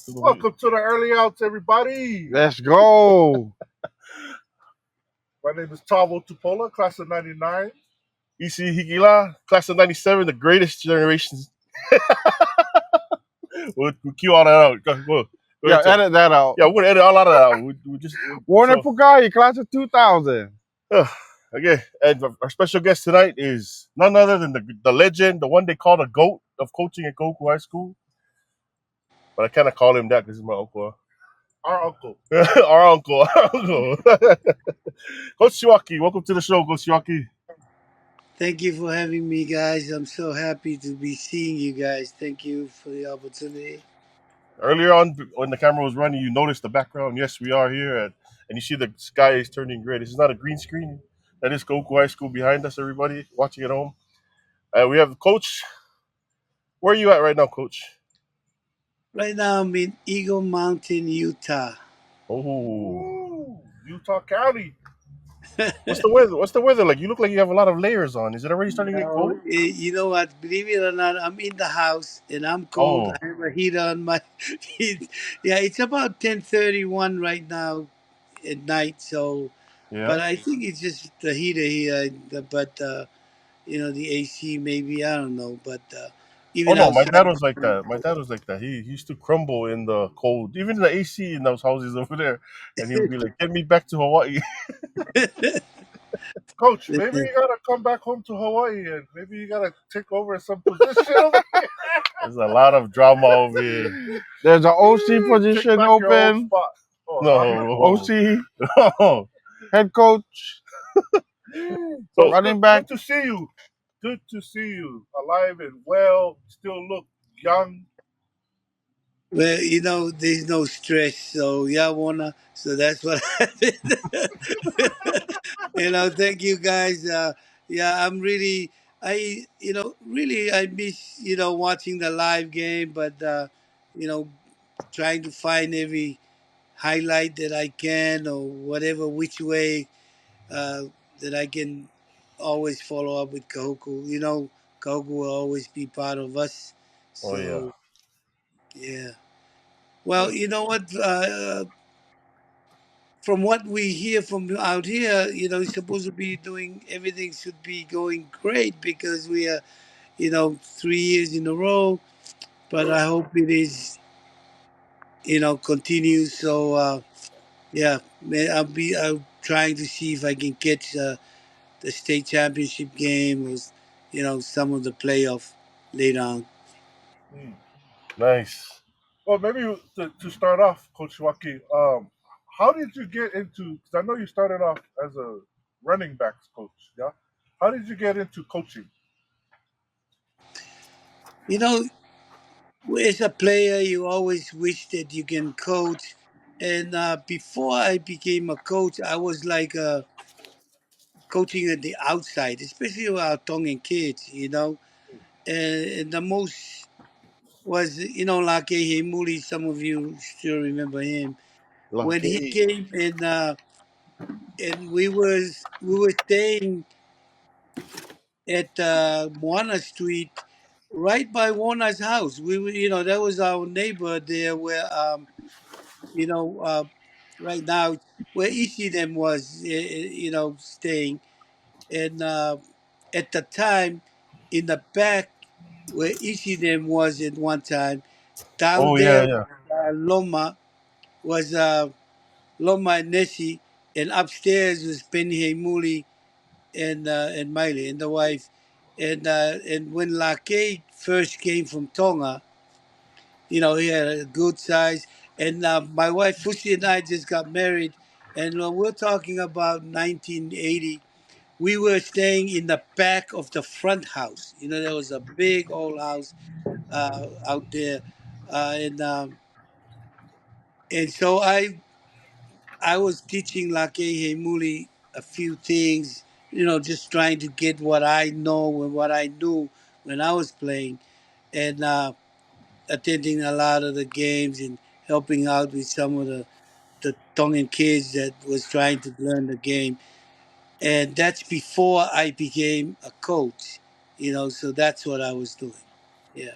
Welcome to the early outs, everybody. Let's go. My name is Tavo Tupola, class of '99. EC Higila, class of '97, the greatest generation. we'll cue all that out. Go Yeah, ahead, Ted. edit that out. Yeah, we're gonna edit all of that out. Warner So Pukai, class of 2000. again, and our special guest tonight is none other than the legend, the one they call the GOAT of coaching at Kahuku High School. But I kind of call him that because he's my uncle. Our uncle. Our uncle. Coach Siuaki, welcome to the show, Coach Siuaki. Thank you for having me, guys. I'm so happy to be seeing you guys. Thank you for the opportunity. Earlier on, when the camera was running, you noticed the background. Yes, we are here, and you see the sky is turning gray. This is not a green screen. That is Kahuku High School behind us, everybody watching at home. We have Coach. Where are you at right now, Coach? Right now, I'm in Eagle Mountain, Utah. Oh, Ooh, Utah County. what's the weather? What's the weather like? You look like you have a lot of layers on. Is it already starting to get No, cold? you know what? Believe it or not, I'm in the house and I'm cold. Oh, I have a heater on my. Yeah, it's about 10:31 right now at night. So, yeah. but I think it's just the heater here. But the AC maybe, I don't know. But Oh even no, my outside. dad was like that. My dad was like that. He used to crumble in the cold, even the AC in those houses over there, and he would be like, "Get me back to Hawaii." Coach, maybe you gotta come back home to Hawaii and maybe you gotta take over some position over here. There's a lot of drama over here. There's an OC Take position back your old open. spot. Oh, No, OC, no. head coach, Coach, So good, running back. good to see you. Good to see you. Alive and well. Still look young. Well, there's no stress, so y'all wanna. So that's what I did. Thank you guys. Yeah, I'm really, really, I miss, watching the live game, but you know, trying to find every highlight that I can or whatever, which way that I can always follow up with Kahuku. Kahuku will always be part of us. oh yeah. So yeah. Well, you know what? From what we hear from out here, you're supposed to be doing everything should be going great because we are, 3 years in a row. But I hope it is, continues. So yeah, man, I'm trying to see if I can catch the state championship game or some of the playoff later on. Hmm. Nice. Well, maybe to start off, Coach Waki, how did you get into? Because I know you started off as a running backs coach. Yeah. How did you get into coaching? You know, as a player, you always wish that you can coach. And before I became a coach, I was like coaching at the outside, especially with our Tongan kids, And the most was, like Muli, some of you still remember him. When he Lucky. came and we were staying at Moana Street, right by Moana's house. We were, that was our neighbor there where you know, right now where Ishidem was, staying. And at the time, in the back where Ishidem was at one time, down Oh yeah, there yeah. Loma was Loma and Nessie, and upstairs was Penny Muli and Miley and the wife. And when Lake first came from Tonga, he had a good size. And my wife Fusi and I just got married, and we're talking about 1980. We were staying in the back of the front house. There was a big old house out there, and so I was teaching Lake Hemuli a few things. Just trying to get what I know and what I knew when I was playing, and attending a lot of the games and helping out with some of the Tongan kids that was trying to learn the game. And that's before I became a coach. So that's what I was doing. Yeah.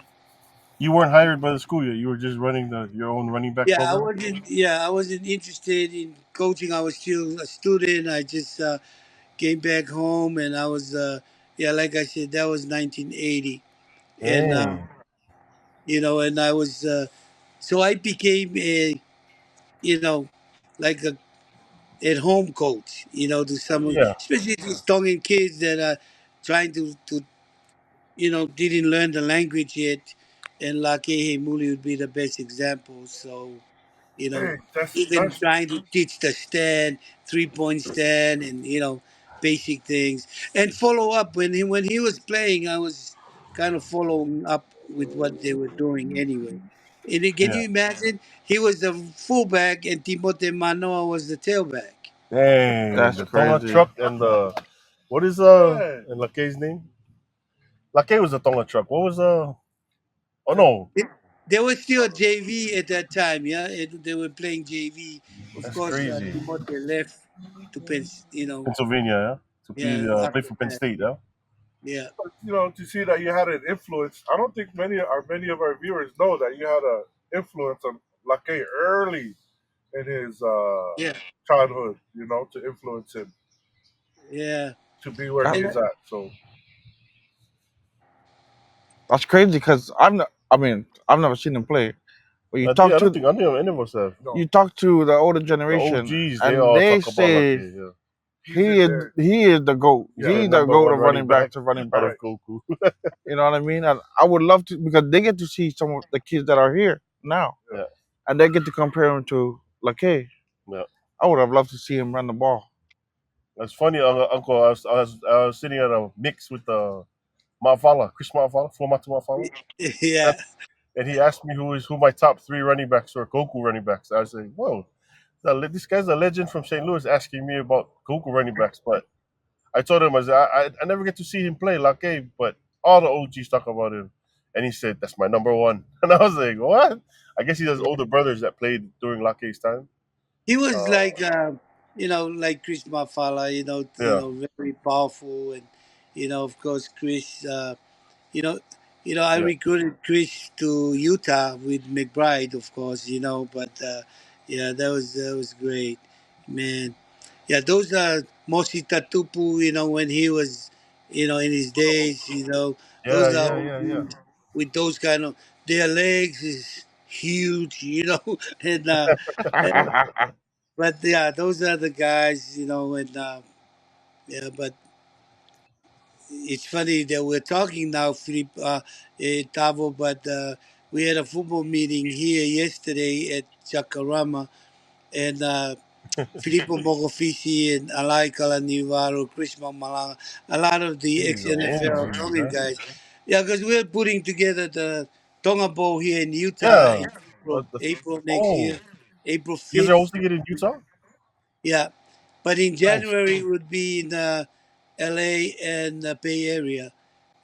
You weren't hired by the school yet. You were just running your own running back Yeah, I program. wasn't. Yeah, I wasn't interested in coaching. I was still a student. I just came back home, and I was. Yeah, like I said, that was 1980, and Dang. and I was. So I became a, you know, like a at home coach. To some, Yeah. especially these Tongan kids that are trying to didn't learn the language yet, and Lakehe Muli would be the best example. So, you know, Hey, that's even that's trying to teach the stand, 3 point stand, and basic things, and follow up when he was playing. I was kind of following up with what they were doing anyway. And can Yeah. you imagine? He was the fullback, and Timote Manoa was the tailback. Dang. That's The Tonga crazy. truck and the what is yeah. and Lake's name? Lake was the Tonga truck. What was Oh no, They, they were still JV at that time, yeah. They were playing JV. Of that's course, crazy. Timote left to Penn, Pennsylvania, yeah, to play after for Penn that, State, yeah. yeah, To see that you had an influence. I don't think many of our viewers know that you had an influence on Lake early in his yeah, childhood. To influence him yeah. to be where he That, And is at. So that's crazy because I mean, I've never seen him play. But I don't think any of us have. no, you talk to the older The generation, OGs, they and all they talk about Lake. say Yeah, he's in there. he is the goat. he's Yeah, their He's the number goat one of running running back back to running out back. of right. Goku. You know what I mean? And I would love to because they get to see some of the kids that are here now, Yeah. Yeah, and they get to compare him to Lake. yeah. I would have loved to see him run the ball. That's funny, Uncle. I was sitting at a mix with Mafala, Chris Mafala, former Mafala, yeah, and he asked me who my top three running backs were, Goku running backs. I was like, whoa, this guy's a legend from St. Louis asking me about Goku running backs. But I told him I never get to see him play Lake, but all the OGs talk about him. And he said, that's my number one. And I was like, what? I guess he has older brothers that played during Lake's time. he was Uh, like like Chris Mafala, yeah, very powerful, and of course Chris. You know, I yeah. recruited Chris to Utah with McBride, of course. But yeah, that was great, man. Yeah, those are Mosi Tatupu. When he was, in his days. Yeah, Those are yeah, yeah, yeah. OGs with those kind of their legs is huge. And uh, but yeah, those are the guys. And yeah, but it's funny that we're talking now, Philip, Tavo, but we had a football meeting here yesterday at Chakarama, and Filippo Mogofisi and Alai Kalanivaru, Chris Mamalanga, a lot of the These are old ex-NFL dudes, Tongan man. guys. Yeah, because we're putting together the Tonga Bowl here in Utah Yeah. in April next Oh, year, April you guys are 5th. hosting it in Utah? Yeah, but in Nice, January it would be in LA and the Bay Area,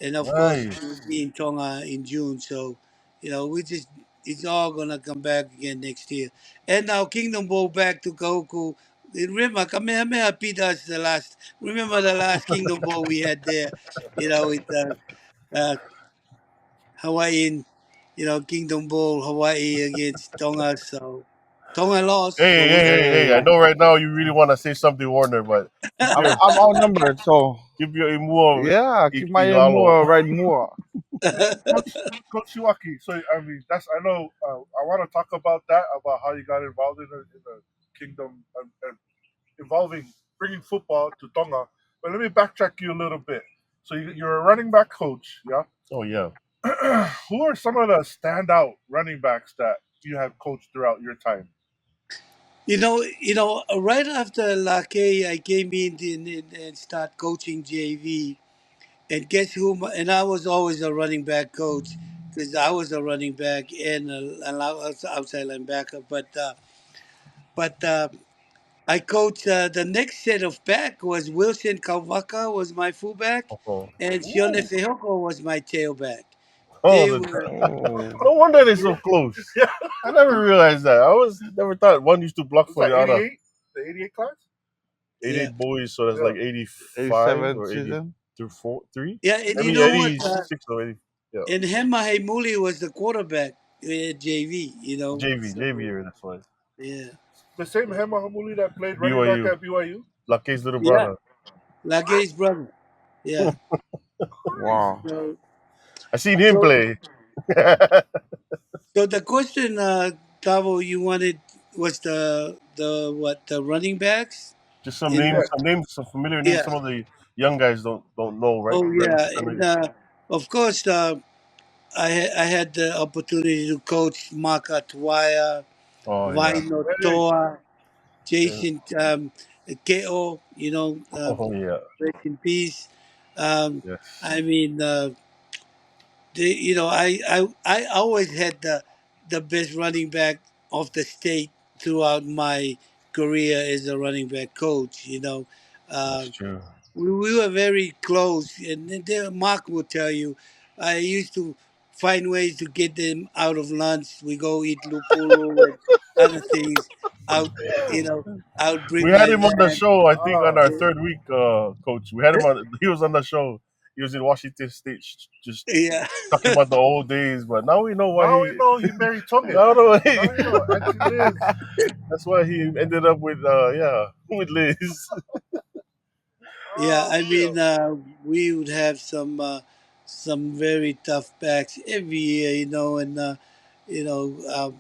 and of course it nice. would be in Tonga in June. So, we just it's all gonna come back again next year. And now Kingdom Bowl back to Kahuku. Remember, Kamehameha beat us the last. Remember the last Kingdom Bowl we had there, with uh, Hawaiian, Kingdom Bowl Hawaii against Tonga. So Tonga lost, Hey, but hey, we hey, Hey, hey! I know right now you really want to say something, Warner, but keep your I'm outnumbered, so keep your imua yeah, keep my ear igalo. more right more. Coach Siuaki. So I mean, that's I know. I want to talk about that about how you got involved in the kingdom and involving bringing football to Tonga. But let me backtrack you a little bit. So you're a running back coach, yeah. Oh yeah. Who are some of the standout running backs that you have coached throughout your time? Right after Lake, I came in and start coaching JV. And guess who? And I was always a running back coach because I was a running back and an outside linebacker. But I coached the next set of back was Wilson Kawaka was my fullback, Oh, and Sione ooh. Fehoko was my tailback. Oh, They were Oh, no wonder they're so close. Yeah, I never realized that. I was never thought one used to block was for that the other. 88? The 88 class? yeah. 88 boys, so that's Yeah. like 85 87 or 80 season. through 4 3. Yeah, and you Maybe know what? 86 or 80. Yeah. And Hema Hemuli was the quarterback at JV. JV era. That's why. Yeah, The same yeah, Hema Hamuli that played running back BYU. at BYU. Lake's little yeah. brother. Laguerre's brother. Yeah. Crazy. Wow. So, I seen him so, play. so the question, Tavo, you wanted was the running backs Just some in names, Yeah. some names, some familiar names. yeah. Some of the young guys don't know, right? Oh Right. yeah, I know and you. of course, I had the opportunity to coach Maka Tuaya, Oh yeah. Vaino Hey. Toa, Yeah. Jason Ko. Oh yeah. Rest in peace. Um, Yes. I mean, I always had the best running back of the state throughout my career as a running back coach. That's Uh, true. we were very close, and then Mark will tell you, I used to find ways to get them out of lunch. We go eat lupulu and other things out, out We bring had my him on the van. show. I think on Ah. our third week, coach. We had him on. He was on the show. He was in Washington State, just Yeah, talking about the old days. But now we know why Now we he. know he married Tongan. Now we know Now you know Auntie Liz. that's why he ended up with yeah with Liz. yeah. Oh I yeah. mean, we would have some very tough backs every year, and you know,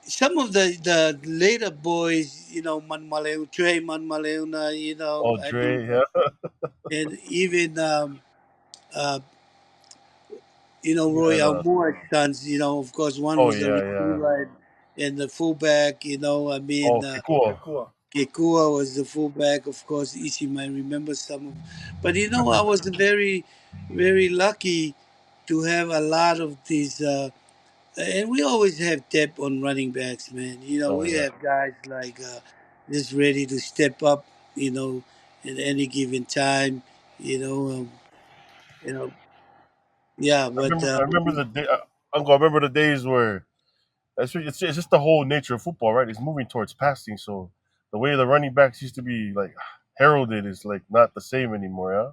some of the later boys, Manmaleu, Trey Manmaleuna, Oh, I mean, Dre, yeah, and even uh, we Roy had Almore's sons. Of course, one oh was a yeah, yeah. receiver and the fullback. I Oh, mean. Kikua. Kekua. Kekua was the fullback, of course. Ishi might remember some of, but I was very, very lucky to have a lot of these, and we always have depth on running backs, man. Oh We yeah, have guys like just ready to step up, at any given time, you know, um, you know, yeah. But I remember the day, Uncle. I remember the days where it's just the whole nature of football, right? It's moving towards passing, so the way the running backs used to be like heralded is like not the same anymore. Yeah,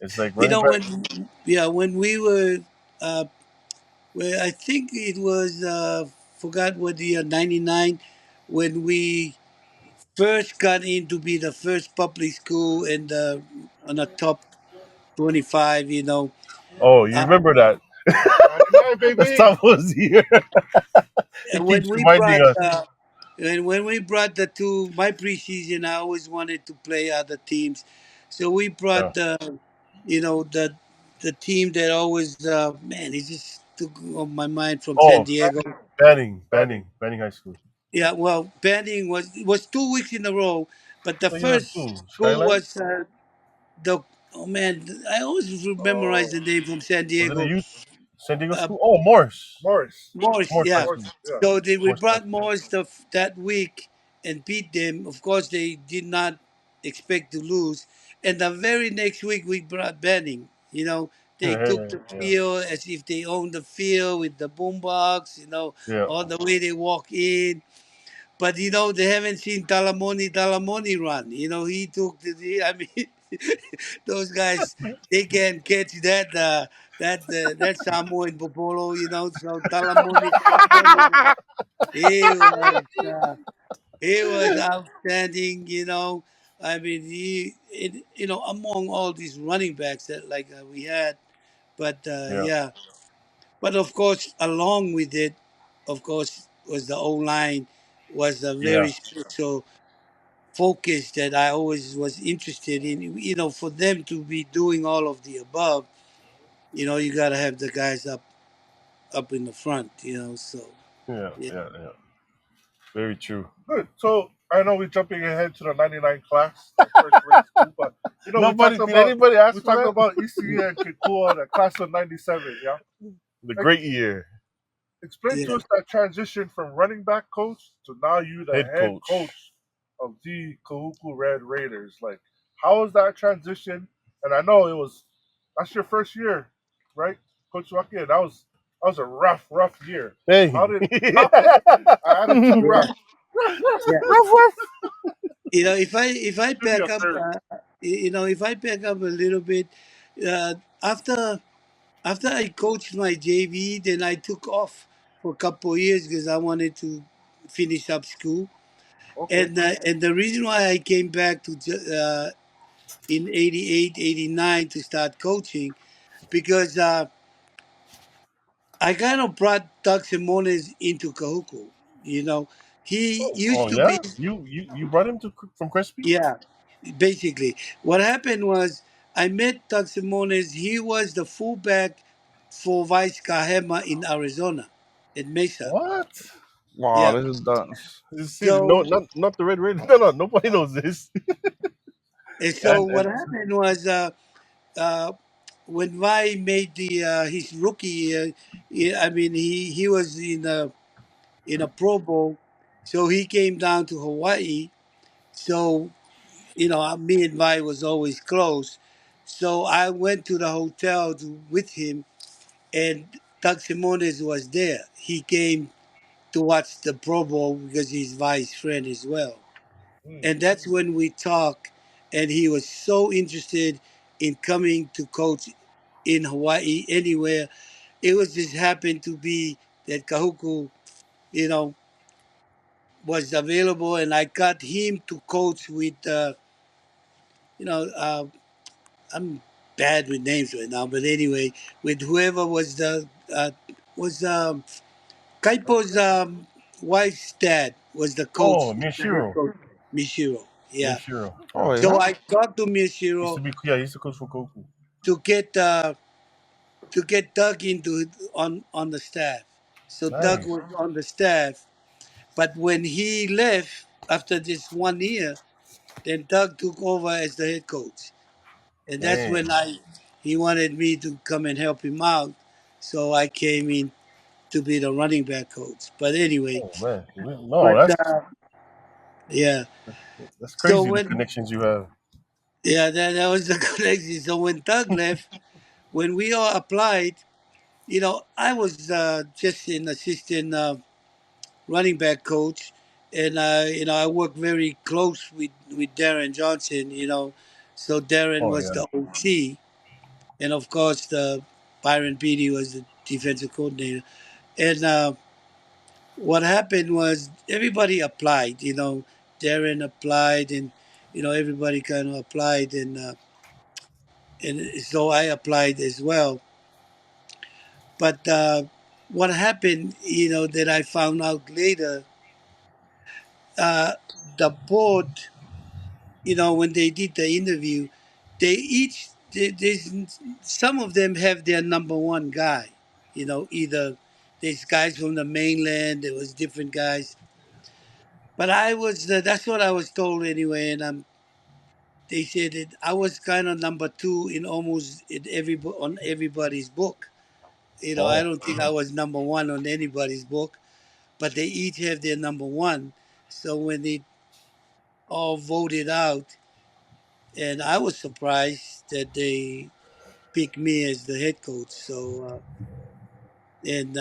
it's like running back. when we were. Uh, Well, I think it was forgot what the year '99 when we first got in to be the first public school and on the top 25. Oh, you Uh, remember that? 99, That's baby. top was here. He and keeps reminding us. when we brought the two my preseason, I always wanted to play other teams, so we Yeah. brought the team that always man, it just took on my mind from San Oh, Diego. Banning. Banning High School. Yeah, well, banding was 2 weeks in a row, but the So you have first two school Skyline. was the oh man, I always memorize Oh, the name from San Was it a Diego, youth San Diego uh, school? Oh, Morris. Morris. Morris. Morris High Yeah, School. Morris. Yeah. so we Morris High brought School. Morris that week and beat them. Of course, they did not expect to lose, and the very next week we brought Banning. They took the Yeah, field as if they owned the field with the boombox. yeah. All the way they walk in. But they haven't seen Talamoni run. He took I mean, those guys they can catch that Samoan Popolo. So Talamoni, he was outstanding. I mean, among all these running backs that like we had, but Yeah, yeah. But of course, along with it, of course, was the O line was a yeah, very special focus that I always was interested in. For them to be doing all of the above, you got to have the guys up in the front. So yeah, yeah, yeah. Very true. Good. So I know we're jumping ahead to the '99 class, the first grade school, but Nobody did anybody ask we for talked that? about ECA and Kekua, the class of '97. Yeah. The Ex- great year. Explain yeah. to us that transition from running back coach to now you the Head head coach. coach of the Kahuku Red Raiders. Like, how was that transition? And I know that's your first year, right, Coach Siuaki? And that was a rough year. How Hey. did how did I added two Yeah, rough? yeah. Ruff, ruff. If I Give me back a up, third. if I back up a little bit, after. after I coached my JV, then I took off for a couple of years because I wanted to finish up school. Okay. And the reason why I came back to in 88, 89 to start coaching, because I kind of brought Doug Simones into Kahuku. You know, he Oh used to be, yeah, you brought him to from Crespi. yeah, basically. What happened was I met Doug Simones. He was the fullback for Vice Kahema in Arizona, in Mesa. What? Wow, Yeah. this is done. This is no, So, not the Red Raiders. No, no, nobody knows this. and so what And happened was uh, when Vi made the his rookie year, I mean, he was in a Pro Bowl, so he came down to Hawaii. So me and Vi was always close. So I went to the hotel with him, and Doug Simones was there. He came to watch the Pro Bowl because he's Vi's friend as well. Mm. And that's when we talked, and he was so interested in coming to coach in Hawaii anywhere. It was just happened to be that Kahuku, you know, was available, and I got him to coach with, you know, I'm bad with names right now, but anyway, with whoever was was Kaipo's wife's dad was the coach, oh, the head Miyashiro, coach, Mishiro. Yeah. Miyashiro, yeah. Oh So yeah. I talked to Used to Mishiro be, yeah, he used to coach for Koku. to get Doug into on the staff. So Doug Nice, was on the staff, but when he left after this 1 year, then Doug took over as the head coach, and that's man. when I he wanted me to come and help him out. So I came in to be the running back coach. But anyway, Oh man, no, but yeah. that's So crazy. The when connections you have. that was the connection. So when Doug left, when we all applied, I was just an assistant running back coach, and I worked very close with Darren Johnson. So Darren Oh was yeah. the OC, and of course the Byron Beatty was the defensive coordinator. And what happened was everybody applied. Darren applied, and everybody kind of applied, and so I applied as well. But what happened, that I found out later, uh, the board, when they did the interview, there's some of them have their number one guy. Either there's guys from the mainland, there was different guys. But that's what I was told anyway, and they said that I was kind of number two in almost on everybody's book. I Oh, don't think I was number one on anybody's book, but they each have their number one. So when they all voted out, and I was surprised that they picked me as the head coach. So and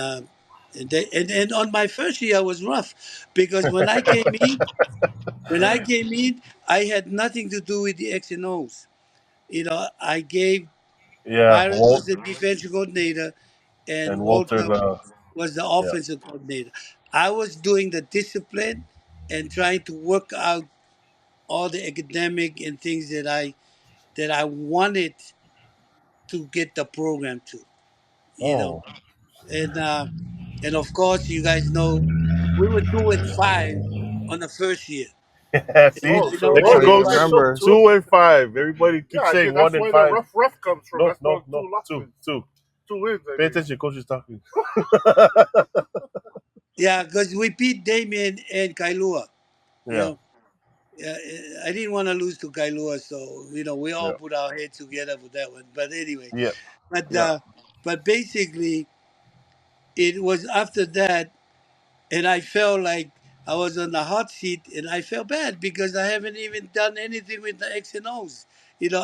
and on my first year I was rough because when I came in, I had nothing to do with the X and O's. I gave yeah. Byron was Walt the defensive coordinator, and and Walter. Walter The was the yeah. offensive coordinator. I was doing the discipline and trying to work out all the academic and things that I wanted to get the program to, you know. Oh, And and of course, you guys know we were 2-5 on the first year. yeah. And See, Oh, so there That's she how you goes. everybody, remember. 2-5. Everybody yeah, keeps I saying think that's one and where the five. rough comes from. No, That's no, those no. two lost Two, wins, two. 2 wins. I Pay mean, attention, coach is talking. yeah, because we beat Damien and Kailua. You Yeah, know, I didn't want to lose to Kailua, so we all yeah, put our heads together for that one. But anyway, yeah, but yeah. uh, but basically, it was after that, and I felt like I was on the hot seat, and I felt bad because I haven't even done anything with the X and O's.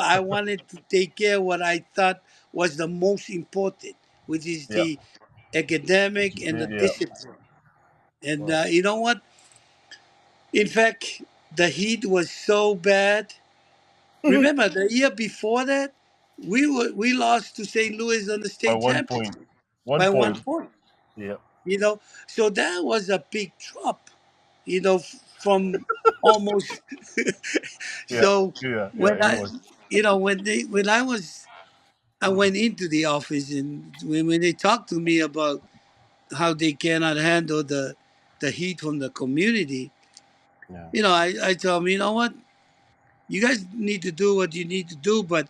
I wanted to take care of what I thought was the most important, which is Yeah. the academic and the Yeah. discipline. And wow. you know what? In fact, the heat was so bad. Remember the year before that? we lost to St. Louis on the By state 1 point. championship One by one point. point. Yeah. You know, so that was a big drop. From almost. Yeah. So Yeah. Yeah. when It I, was. when I went into the office, and when they talked to me about how they cannot handle the heat from the community, Yeah. I told them, you know what, you guys need to do what you need to do, but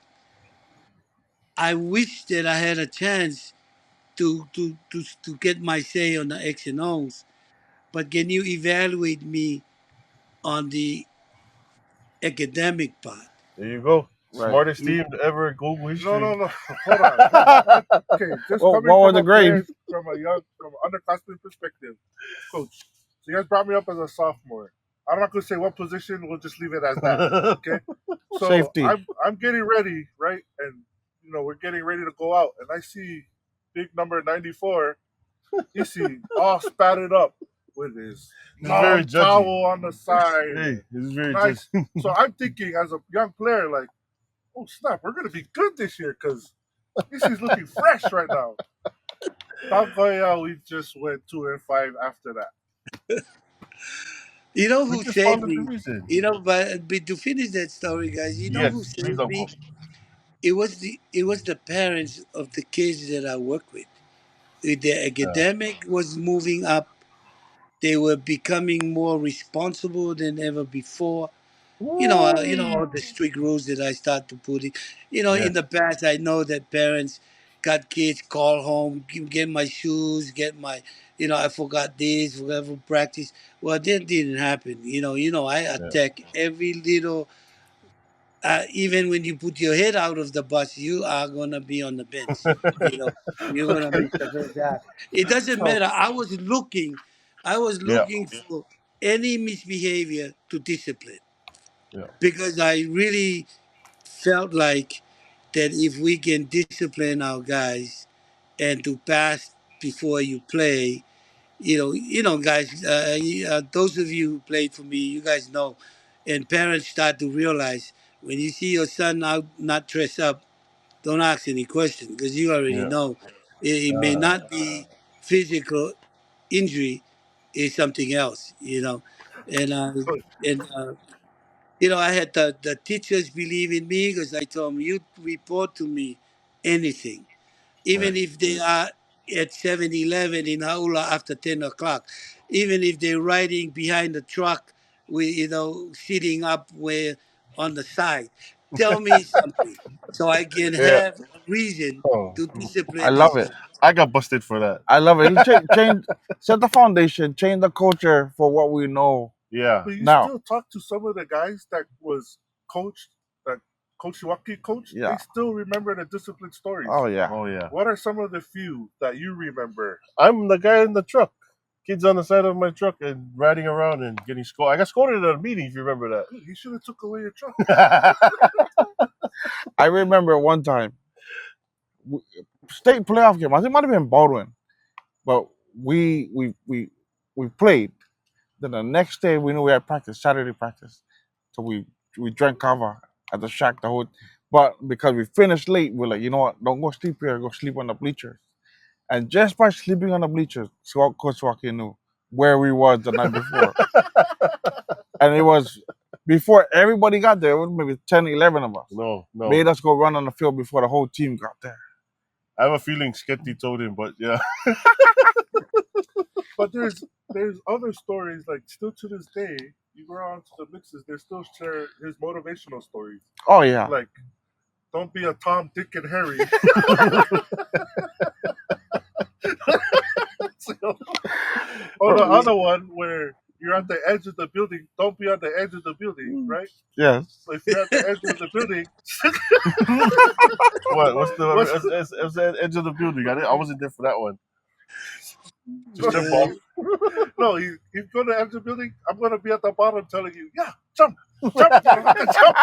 I wish that I had a chance to get my say on the X and O's. But can you evaluate me on the academic part? There you go. Right. Smartest You team know, to ever Google No, history. no, no. Hold on. Okay, just Well, coming what was from the a grade? player, from an underclassman perspective, coach. So you guys brought me up as a sophomore. I'm not gonna say what position. We'll just leave it as that. Okay. So Safety. I'm getting ready, right? And we're getting ready to go out, and I see big number 94. You see all spatted up with his It's very judgy. towel on the side. Hey, it's very judgy. Nice. So I'm thinking as a young player, like, oh snap, we're gonna be good this year because this is looking fresh right now. Not going out, we just went 2-5 after that. you know We who just saved followed the me? reason. But to finish that story, guys, you know who Yes, please, saved uncle. me? It was the parents of the kids that I work with. Their Yeah. academic was moving up. They were becoming more responsible than ever before. All Woo! the strict rules that I start to put in. In Yes. the past, I know that parents got kids call home, get my shoes, get my, I forgot this, forgot for practice. Well, that didn't happen. I Yeah. attack every little. Even when you put your head out of the bus, you are gonna be on the bench. You know, you're gonna Okay. miss the first half. It doesn't So matter. I was Yeah. looking for any misbehavior to discipline, Yeah. because I really felt like that if we can discipline our guys and to pass before you play, guys, those of you who played for me, you guys know, and parents start to realize when you see your son out not dressed up, don't ask any questions because you already Yeah. know it may Uh, not be physical injury, it's something else, and uh, and I had the teachers believe in me because I told them, you report to me anything, yeah. even if they are at 7-Eleven in Aula after 10 o'clock, even if they're riding behind the truck, sitting up where on the side. Tell me something so I can Yeah. have a reason Oh, to I discipline love these it. kids. I got busted for that. I love it. Change, set the foundation, change the culture for what we know Yeah. but you now. still talk to some of the guys that was coached, that Coach Siuaki coached. They Yeah. still remember the discipline Oh stories. yeah. Oh yeah. What are some of the few that you remember? I'm the guy in the truck. Kids on the side of my truck and riding around and getting scolded. I got scolded at a meeting, if you remember He should have took away your truck. that. I remember one time w- state playoff game. I think it might have been Baldwin, but we played. Then the next day we knew we had practice, Saturday practice. So we drank kava at the shack the whole. But because we finished late, we're like, you know what? Don't go sleep here. Go sleep on the bleachers. And just by sleeping on the bleachers, Coach Siuaki knew where we was the night before. And it was before everybody got there. It was maybe 10, 11 of us. No, no. Made us go run on the field before the whole team got there. I have a feeling Sketty told him, but yeah. But there's other stories, like still to this day. You go on to the mixes, they still share his motivational stories. Oh yeah. Like, don't be a Tom, Dick, and Harry. Or the other one where you're at the edge of the building, don't be on the edge of the building, right? Yes. So if you're at the edge of the building, What? What's the what's what's the edge of the building? I wasn't there for that one. Just jump Uh, off. no, he's going to edge of the building. I'm going to be at the bottom telling you, yeah, jump, jump, motherfucker, jump.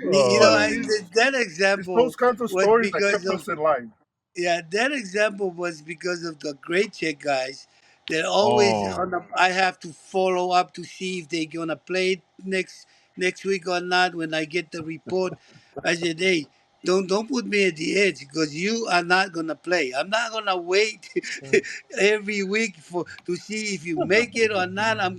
But Oh, that it's those example kinds of was stories that because kept of us in line. Yeah, that example was because of the great check guys that always oh, I have to follow up to see if they're gonna play next next week or not. When I get the report, I said, hey, don't put me at the edge because you are not gonna play. I'm not gonna wait every week for to see if you make it or not. I'm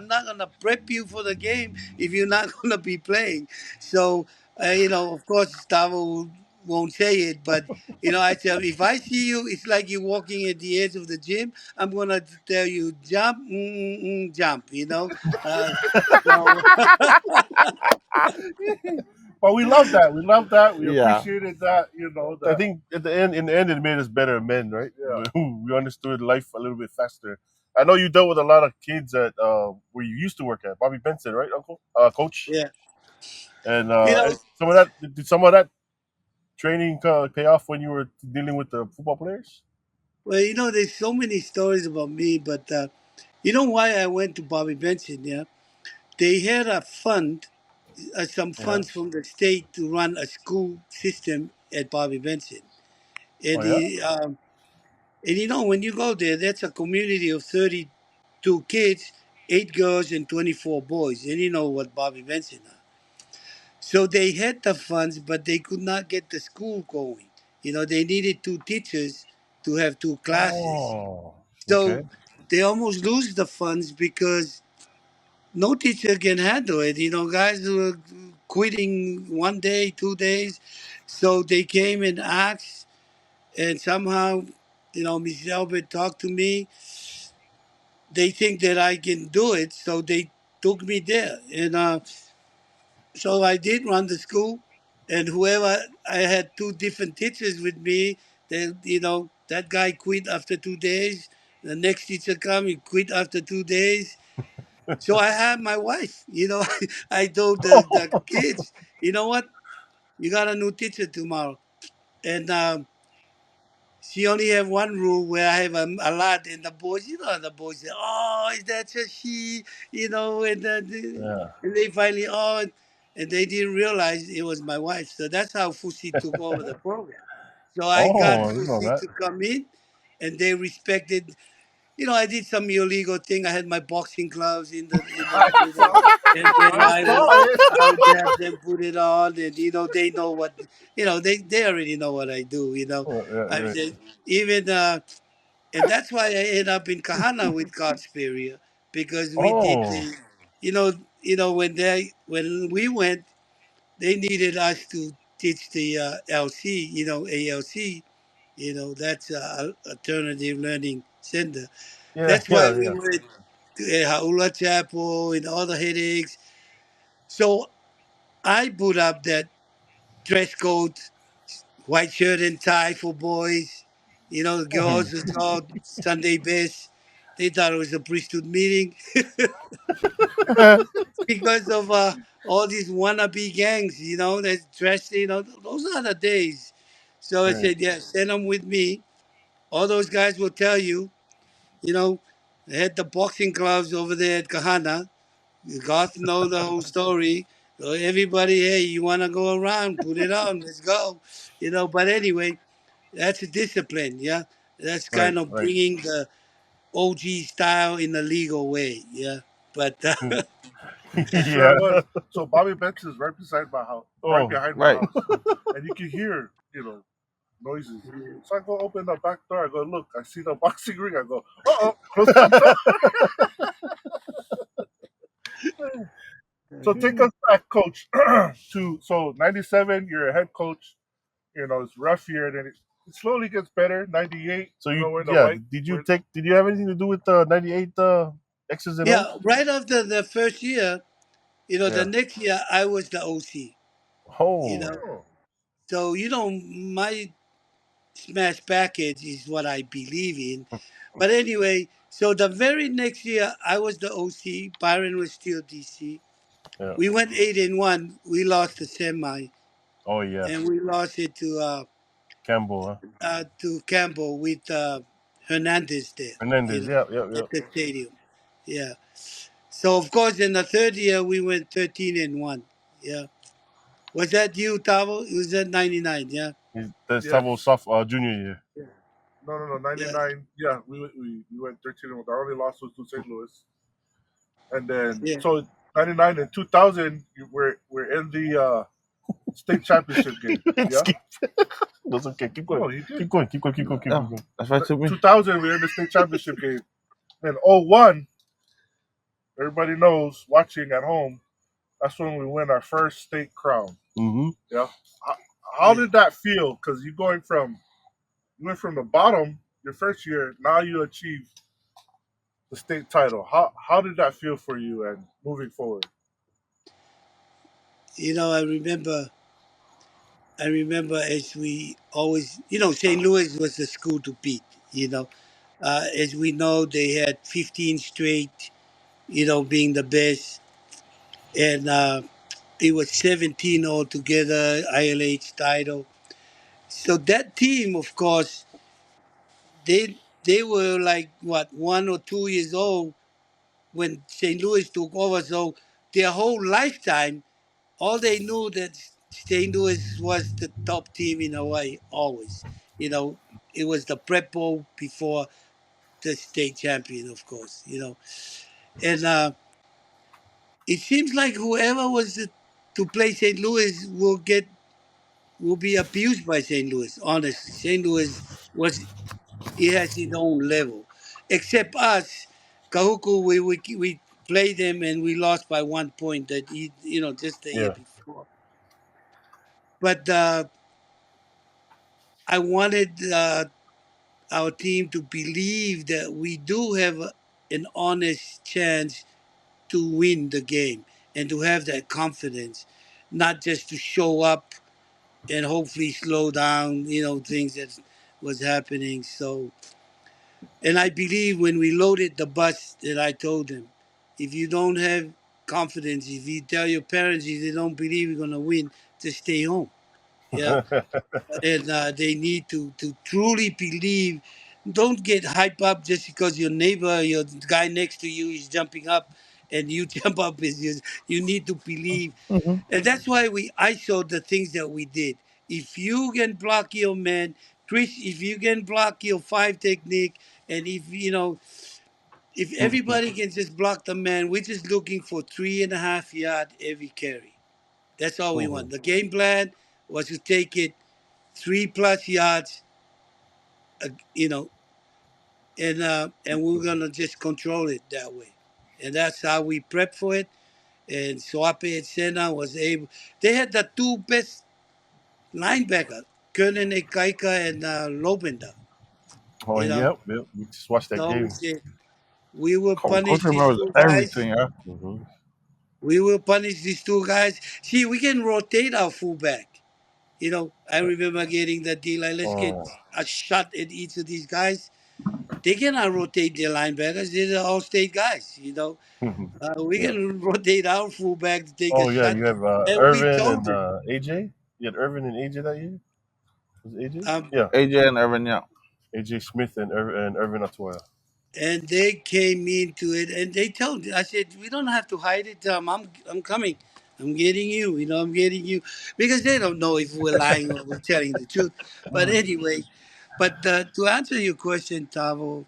not gonna prep you for the game if you're not gonna be playing. So of course, Gustavo won't say it, but I tell if I see you, it's like you're walking at the edge of the gym. I'm gonna tell you jump, jump. Uh, so But we love that. We love that. We Yeah. appreciated that. I That. think in the end, it made us better men, right? Yeah. We understood life a little bit faster. I know you dealt with a lot of kids at where you used to work at, Bobby Benson, right, Uncle, Coach? yeah, And you know, some of that did some of that training pay off when you were dealing with the football players? well, there's so many stories about me, but you know why I went to Bobby Benson? Yeah, they had a fund, some Yeah. funds from the state to run a school system at Bobby Benson, Oh and yeah. when you go there, that's a community of 32 kids, 8 girls and 24 boys, and you know what Bobby Benson are. So they had the funds, but they could not get the school going. They needed two teachers to have two classes. Oh. So Okay. they almost lose the funds because no teacher can handle it. Guys were quitting 1 day, 2 days. So they came and asked, and somehow, Miss Albert talked to me. They think that I can do it, so they took me there. And so I did run the school, and whoever I had two different teachers with me. Then that guy quit after 2 days. The next teacher come, he quit after 2 days. So I had my wife. I told the kids, you know what? You got a new teacher tomorrow, and she only have one rule where I have a lot, and the boys, the boys say, "Oh, is that a she?" Yeah. And they finally, and they didn't realize it was my wife. So that's how Fusi took over the program. So I got Oh, I didn't know Fusi that. to come in, and they respected. I did some illegal thing. I had my boxing gloves I saw. and then I saw it. I would have them put it on, and they know what, they already know what I do. Oh, yeah, I right. said even, and that's why I ended up in Kahana with God Speria because we did Oh, the, when we went, they needed us to teach the LC, ALC, that's alternative learning center. yeah, That's why yeah, we yeah. went to Haula Chapel and all the headaches. So I put up that dress code, white shirt and tie for boys. The girls was all Sunday best. They thought it was a priesthood meeting because of all these wannabe gangs, that's dressed, those are the days. So I Right. said, yeah, send them with me. All those guys will tell you, you know, they had the boxing gloves over there at Kahana. You got to know the whole story. So everybody, hey, you want to go around, put it on, let's go. But anyway, that's a discipline, yeah? That's Right, kind of right. bringing the OG style in a legal way, yeah? But It Yeah. sure was. So Bobby Benson is right beside my house, right Oh, behind my Right. house, and you can hear, noises. So I go open the back door. I go look. I see the boxing ring. I go, close the door. So take us back, coach, to so '97. You're a head coach. It's rough year. Then it slowly gets better. '98. so you, We're in the yeah. white. Did you have anything to do with the '98 X's and yeah, O's? right after the first year, the Yeah. next year I was the OC, you Oh, know. Oh, So, my smash package is what I believe in. But anyway, so the very next year I was the OC. Byron was still DC. yeah. We went 8-1. We lost the semi, Oh, yeah. and we lost it Campbell, huh? to Campbell with Hernandez there, Hernandez. Yeah, yeah, yeah. at the stadium. Yeah. So of course, in the third year we went 13-1. Yeah. Was that you, Tavo? It was that 99. Yeah. That's yes. Tavo's junior year. No. Yeah. '99. Yeah, we went 13. Our only loss was to St. Louis, and then Yeah. so '99 and 2000, we're in the state championship game. Yeah. Skip. That's okay. Keep going. No, he did. Keep going. Keep going. Keep going. Keep Yeah, going. that's what took me. 2000, we're in the state championship game. Then '01, everybody knows watching at home. That's when we win our first state crown. Mm-hmm. Yeah. How, how did that feel? Because you went from the bottom your first year. Now you achieve the state title. How did that feel for you and moving forward? You know, I remember as we always, St. Louis was the school to beat. You know, as we know, they had 15 straight. Being the best, and it was 17 altogether ILH title. So that team, of course, they were like what 1 or 2 years old when St. Louis took over. So their whole lifetime, all they knew that St. Louis was the top team in Hawaii always. You know, it was the Prep Bowl before the state champion, of course. And it seems like whoever was to play St. Louis will be abused by St. Louis. Honestly, St. Louis was it has its own level, except us, Kahuku. We played them and we lost by 1 point. Just the year Yeah. before. But I wanted our team to believe that we do have an honest chance to win the game and to have that confidence, not just to show up and hopefully slow down, things that was happening. So, and I believe when we loaded the bus, that I told them, if you don't have confidence, if you tell your parents if they don't believe you're gonna win, just stay home. Yeah, and they need to truly believe. Don't get hyped up just because your neighbor, your guy next to you is jumping up, and you jump up. You need to believe, Hmm. and that's why I showed the things that we did. If you can block your man, Chris, if you can block your five technique, and if everybody can just block the man, we're just looking for 3.5 yards every carry. That's all we want. Mhm. The game plan was to take it 3+ yards, uh, you know, and we're gonna just control it that way, and that's how we prep for it. And Suape and Sena was able. They had the two best linebackers, Kernan Ekaika and Lobenda. Oh, You know, yep, yep. We just watched that so game. we will Coach punish these remembers two guys. everything. Yeah. Hmm. We will punish these two guys. See, we can rotate our fullback. I remember getting the deal. Like, let's get Oh. a shot at each of these guys. They cannot rotate their linebackers. They're the all-state guys. We Yeah. can rotate our fullback to take a Oh, yeah. shot. You have And we Irvin told and them. AJ. You had Irvin and AJ that year. Was it AJ? Um, Yeah. AJ and Irvin. Yeah. AJ Smith and Irvin Atoya. and they came into it, and they told me. I said, we don't have to hide it. I'm coming. I'm getting you. I'm getting you, because they don't know if we're lying or we're telling the truth. But anyway, to answer your question, Tavo,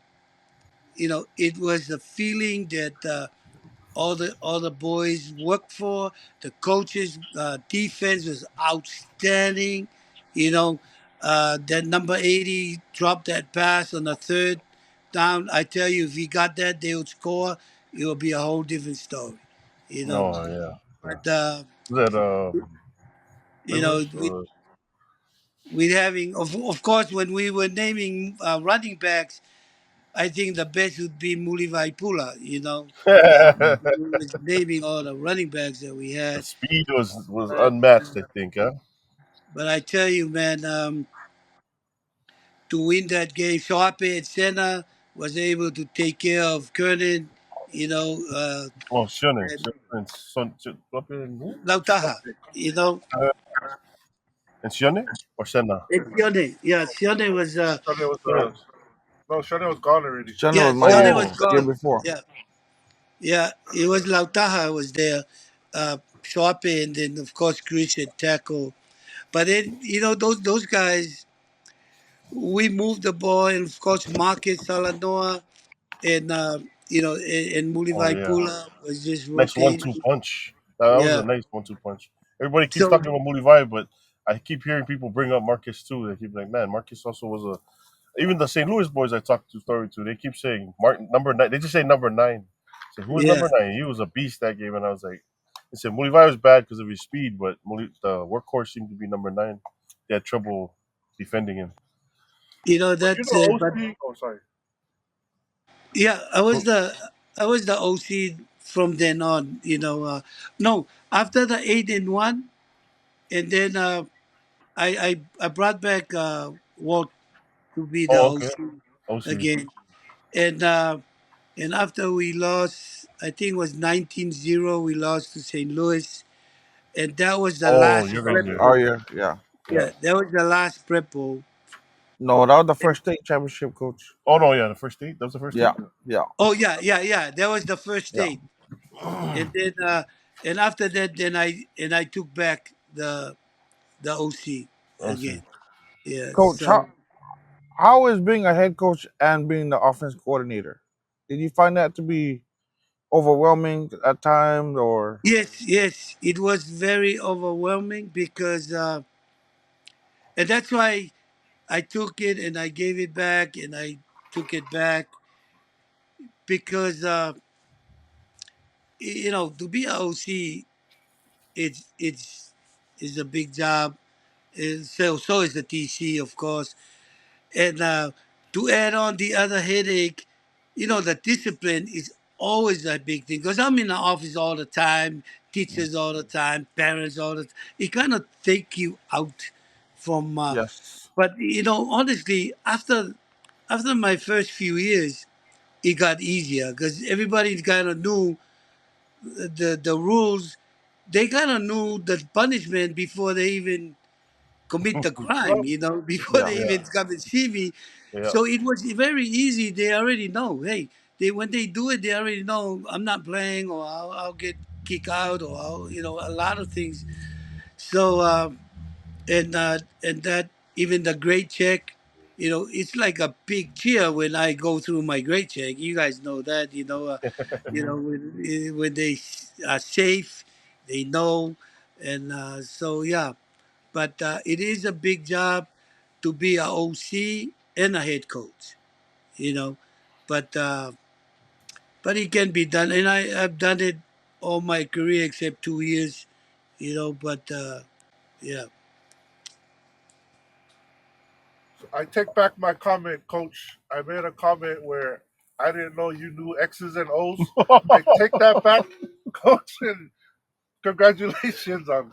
it was the feeling that all the boys worked for. The coaches' defense was outstanding. That number 80 dropped that pass on the third down. I tell you, if he got that, they would score. It would be a whole different story. You know, Oh, yeah. Yeah. but Was that Rivers we or? we having of course when we were naming running backs, I think the best would be Muli Vaipula. Uh, The we was naming all the running backs that we had. speed was But, unmatched, I think, huh? but I tell you, man, to win that game, Soape at center was able to take care of Kernan, you know, uh, Oh, Shonen. and Shonen. Shonen. Who? Lautaha, you know. And Shone or Senna? And Sione, yeah, Sione was, Shane was no, Shane was gone already. Shannon yeah, was my Sione year. was Oh, The year gone. before. Yeah, yeah, it was Lautaha was there, Soape, and then of course Chris at tackle. But then, those guys, we moved the ball, and of course Marcus Salanoa and and Oh Mulivai yeah, Pula was just nice one-two rotating. punch. That was a Yeah. nice one-two punch. Everybody keeps So talking about Mulivai, but I keep hearing people bring up Marcus too. They keep like, man, Marcus also was a. Even the St. Louis boys I talked to story to, they keep saying Martin number 9. They just say number 9. Say who was yeah, number 9? He was a beast that game, and I was like, they said Mulivai was bad because of his speed, but the workhorse seemed to be number 9. They had trouble defending him. But you that's know, it. But OC. Oh, sorry. yeah, I was the OC from then on. No, after the 8-1, and then I brought back Walt to be the Oh, okay. OC OC. again, and after we lost, I think it was 19-0, we lost to St. Louis, and that was the Oh, last you're right prep there. Oh bowl. yeah, yeah. Yeah. Yeah, that was the last prep bowl. No, that was the first state championship, coach. Oh no, yeah, the first date. That was the first Yeah, date. yeah, Oh yeah. That was the first yeah. state, and then and after that, then I took back the OC OC. again. Yeah. Coach, So how is being a head coach and being the offense coordinator? Did you find that to be overwhelming at times, or yes, it was very overwhelming because and that's why I took it and I gave it back and I took it back because to be a OC, it's a big job. And so is the TC, of course. And to add on the other headache, the discipline is always a big thing because I'm in the office all the time, teachers all the time, parents all the time. It kind of take you out from. yes? But honestly, after my first few years, it got easier because everybody kind of knew the rules. They kind of knew the punishment before they even commit the crime, Well, before Yeah, they Yeah, even come and see me. yeah. So it was very easy. They already know. Hey, when they do it, they already know I'm not playing, or I'll get kicked out, or a lot of things. So and that even the grade check, it's like a big cheer when I go through my grade check. You guys know that, when they are safe, they know, and so yeah. But it is a big job to be a OC and a head coach, you know. But it can be done, and I've done it all my career except 2 years, But yeah, I take back my comment, Coach. I made a comment where I didn't know you knew X's and O's. I take that back, Coach, and congratulations on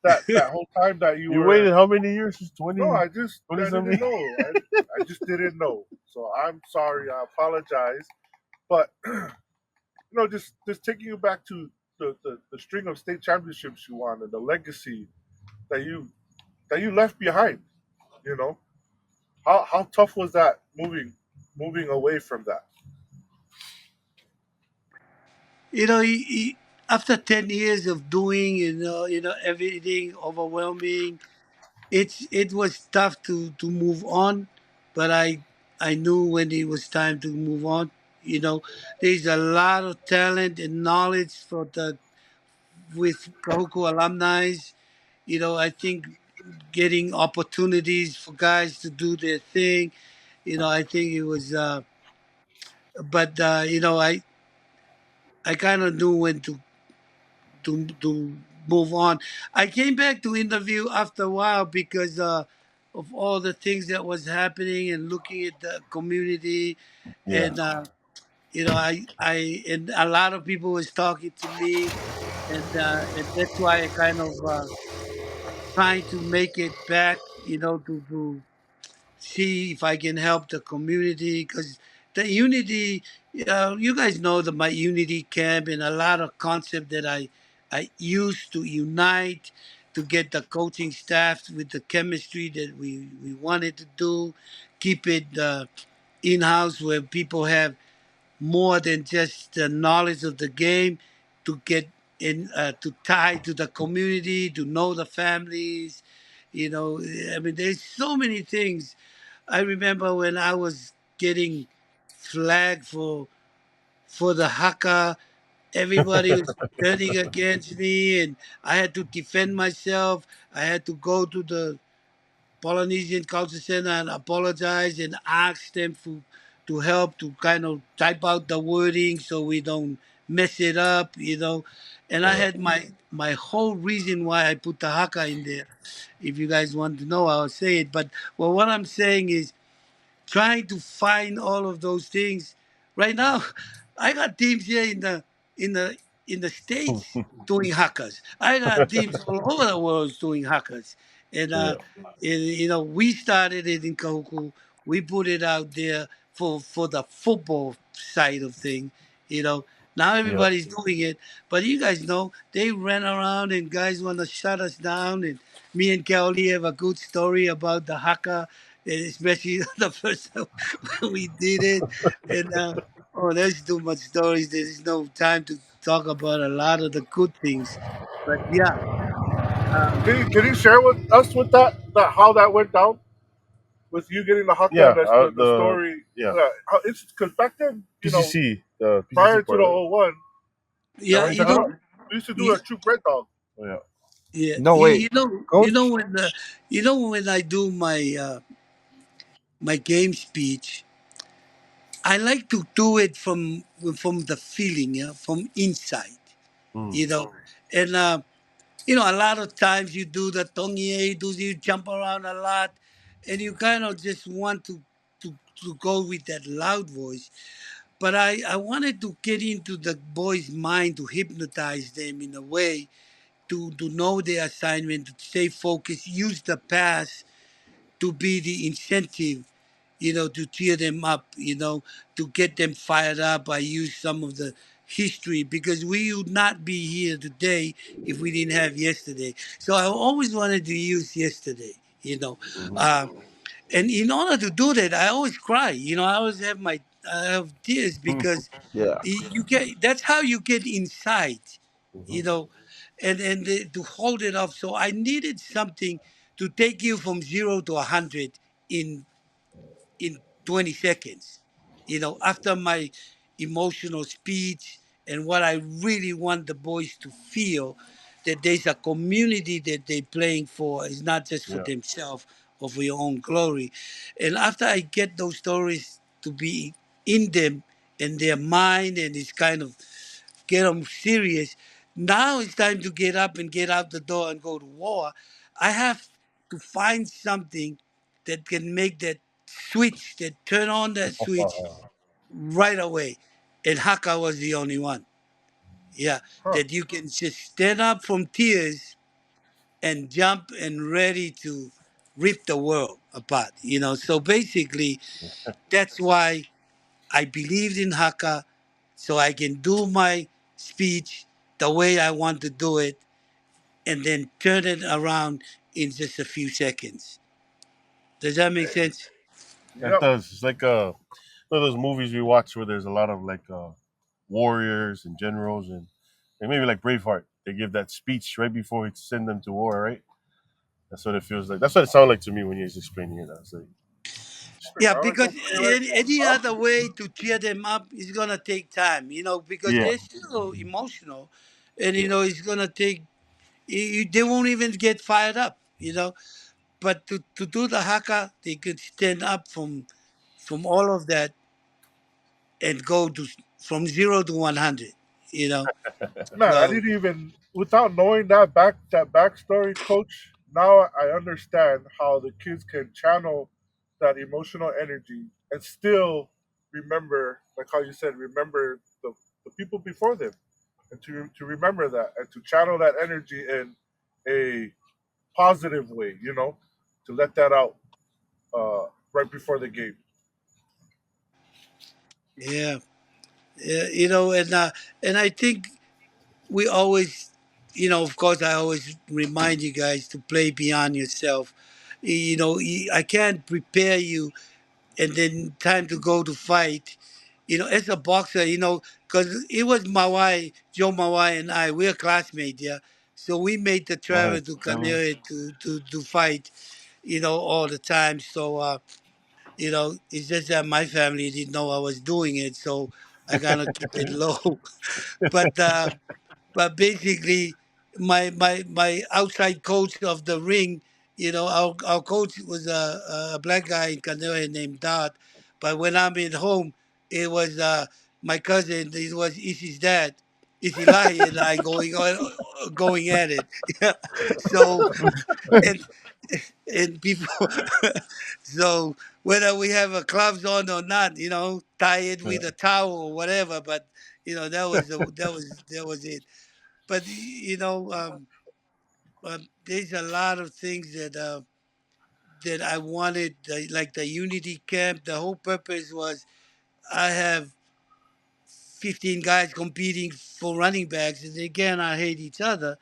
that whole time that you You were. waited how many years? No, 20, 20 I didn't something. know. I just didn't know. So I'm sorry. I apologize. But just taking you back to the string of state championships you won and the legacy that you left behind. You know how tough was that moving away from that? after 10 years of doing, everything overwhelming, it was tough to move on, but I knew when it was time to move on. There's a lot of talent and knowledge for the with Kahuku alumni. I think getting opportunities for guys to do their thing. I think it was, but I kind of knew when to move on. I came back to interview after a while because of all the things that was happening and looking at the community, Yeah. and I and a lot of people was talking to me, and that's why I kind of trying to make it back, to see if I can help the community because the unity, you guys know my unity camp and a lot of concept that I used to unite to get the coaching staff with the chemistry that we wanted to do, keep it in house where people have more than just the knowledge of the game to get in to tie to the community, to know the families. I mean, there's so many things. I remember when I was getting flagged for for the haka. Everybody was turning against me, and I had to defend myself. I had to go to the Polynesian Culture Center and apologize and ask them to help to kind of type out the wording so we don't mess it up. And I Yeah. had my whole reason why I put the haka in there. If you guys want to know, I'll say it. But well, what I'm saying is trying to find all of those things. Right now, I got teams here in the in the states doing hackers. I got teams all over the world doing hackers, and Yeah. we started it in Kahuku. We put it out there for the football side of thing. You know, now Yeah. everybody's doing it, but you guys know they ran around and guys want to shut us down. And me and Kelly have a good story about the hacker, especially the first time when we did it. And oh, there's too much stories. There's no time to talk about a lot of the good things. But yeah, um, Can you share with us with that how that went down with you getting the haka Yeah. and the The story? yeah How it's because back then, PCC, the PCC prior to part, the right? '01, Is that yeah, what you're talking about? we used to do you, a troop red dog. Oh, yeah. yeah, No, wait, coach. when I do my game speech, I like to do it from the feeling, from inside, Mm. you know, and a lot of times you do the tongie, you jump around a lot, and you kind of just want to go with that loud voice. But I wanted to get into the boys' mind to hypnotize them in a way to know their assignment, to stay focused, use the pass to be the incentive, to cheer them up, to get them fired up. I use some of the history because we would not be here today if we didn't have yesterday. So I always wanted to use yesterday, you know. Hmm. Uh, and in order to do that, I always cry. I always I have tears because Yeah. you get that's how you get inside, Hmm. you know, and to hold it off. So I needed something to take you from 0 to 100 in in 20 seconds. After my emotional speech and what I really want the boys to feel, that there's a community that they're playing for. It's not just for Yeah. themselves or for your own glory. And after I get those stories to be in them and their mind, and it's kind of get them serious. Now it's time to get up and get out the door and go to war. I have to find something that can make that switch, that turn on that switch right away. And Haka was the only one. Yeah, Huh. that you can just stand up from tears and jump and ready to rip the world apart. So basically, that's why I believed in Haka, so I can do my speech the way I want to do it and then turn it around in just a few seconds. Does that make sense? That Yep. does. It's like one of those movies we watch where there's a lot of like warriors and generals and maybe like Braveheart. They give that speech right before he send them to war, right? That's what it feels like. That's what it sounded like to me when you was explaining it. I was like, Yeah, I like because a pretty like, any huh? other way to cheer them up is gonna take time, because yeah, they're still emotional, and yeah, it's gonna take. They won't even get fired up, But to do the haka, they could stand up from all of that and go to from 0 to 100, you know. Man, I So didn't even without knowing that backstory, coach. Now I understand how the kids can channel that emotional energy and still remember, like how you said, remember the people before them, and to remember that and to channel that energy in a positive way, to let that out right before the game. yeah, yeah, and I think we always, of course, I always remind you guys to play beyond yourself. I can't prepare you and then time to go to fight. As a boxer, because it was Mawai, Joe Mawai, and I. We're classmates, yeah. So we made the travel to nice. Kanere to fight, all the time. So it's just that my family didn't know I was doing it. So I gotta keep it low. but basically, my outside coach of the ring, our coach was a black guy in Kanoe named Dot. But when I'm at home, it was my cousin. It was Ishi's dad, Isilahi, and I going at it. Yeah. So and and people, so whether we have a gloves on or not, tie it Yeah. with a towel or whatever. But that was it. But there's a lot of things that I wanted, like the unity camp. The whole purpose was I have 15 guys competing for running backs, and they cannot hate each other.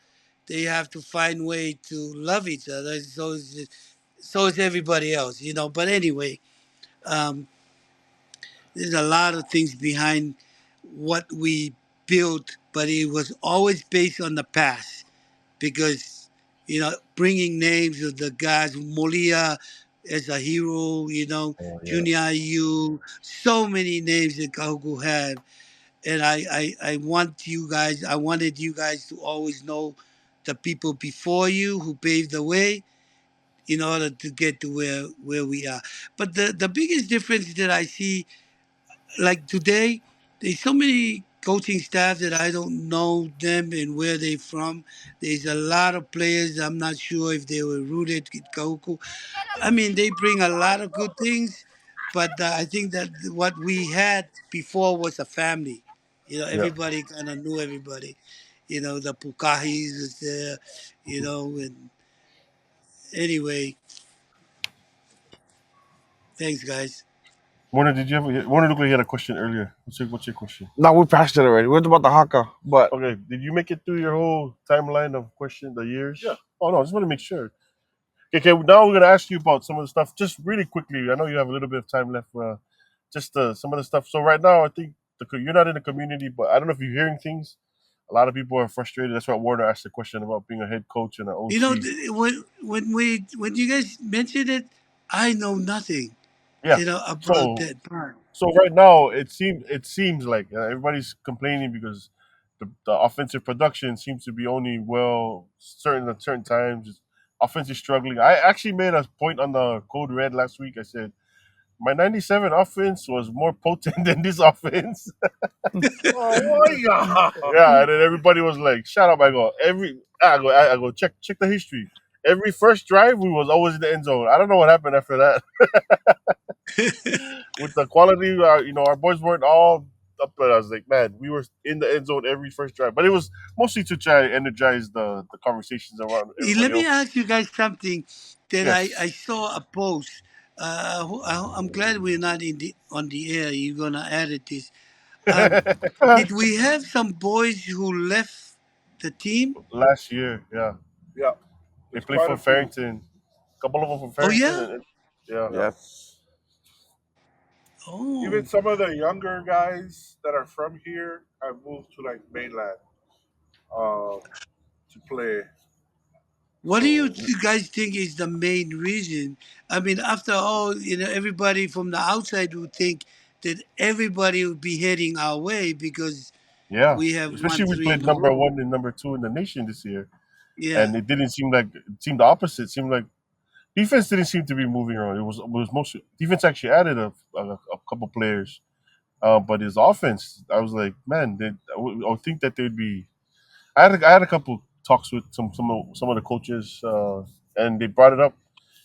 They have to find way to love each other. So is everybody else, But anyway, um, there's a lot of things behind what we built, but it was always based on the past because bringing names of the guys, Molia as a hero, Oh yeah. Junior U, so many names that Kahuku had, and I wanted you guys to always know the people before you who paved the way in order to get to where we are. But the biggest difference that I see, like today, there's so many coaching staff that I don't know them and where they from. There's a lot of players I'm not sure if they were rooted in Kauku. I mean, they bring a lot of good things, but I think that what we had before was a family. Yeah. Everybody kind of knew everybody. The Pukahis was there, and anyway, thanks, guys. Warner, did you have Warner looked like he had a question earlier. What's your question? Now we passed it already. What about the haka? But Okay, did you make it through your whole timeline of question the years? Yeah. Oh no, I just want to make sure. Okay, now we're gonna ask you about some of the stuff just really quickly. I know you have a little bit of time left. Just some of the stuff. So right now, I think you're not in the community, but I don't know if you're hearing things. A lot of people are frustrated. That's why Warner asked the question about being a head coach and an OC. When you guys mentioned it, I know nothing, Yeah. about So that part. right now it seems like everybody's complaining because the offensive production seems to be only certain at certain times. Offense is struggling. I actually made a point on the Code Red last week. I said my '97 offense was more potent than this offense. Oh, yeah. Yeah, and then everybody was like, "Shut up!" I go check the history. Every first drive, we was always in the end zone. I don't know what happened after that. With the quality, our boys weren't all up, but I was like, man, we were in the end zone every first drive. But it was mostly to try to energize the conversations around Let everybody me else. ask you guys something that I Yes. saw a post. I'm glad we're not on the air. You're gonna edit this. Um, did we have some boys who left the team? Last year, yeah, Yeah. they There's played quite for a few. Farrington. A couple of them from Oh Farrington, yeah. and yeah, Yeah. yes, Even Oh, some of the younger guys that are from here have moved to like mainland um, to play. what do you So guys think is the main reason? I mean, after all, everybody from the outside would think that everybody would be heading our way because yeah. we have won Especially we three played in a number row. one and number two in the nation this year, Yeah, and it seemed the opposite. It seemed like defense didn't seem to be moving around. It was mostly defense actually added a couple players, but his offense, I was like, man, I would think that they'd be. I had a couple talks with some of the coaches, and they brought it up.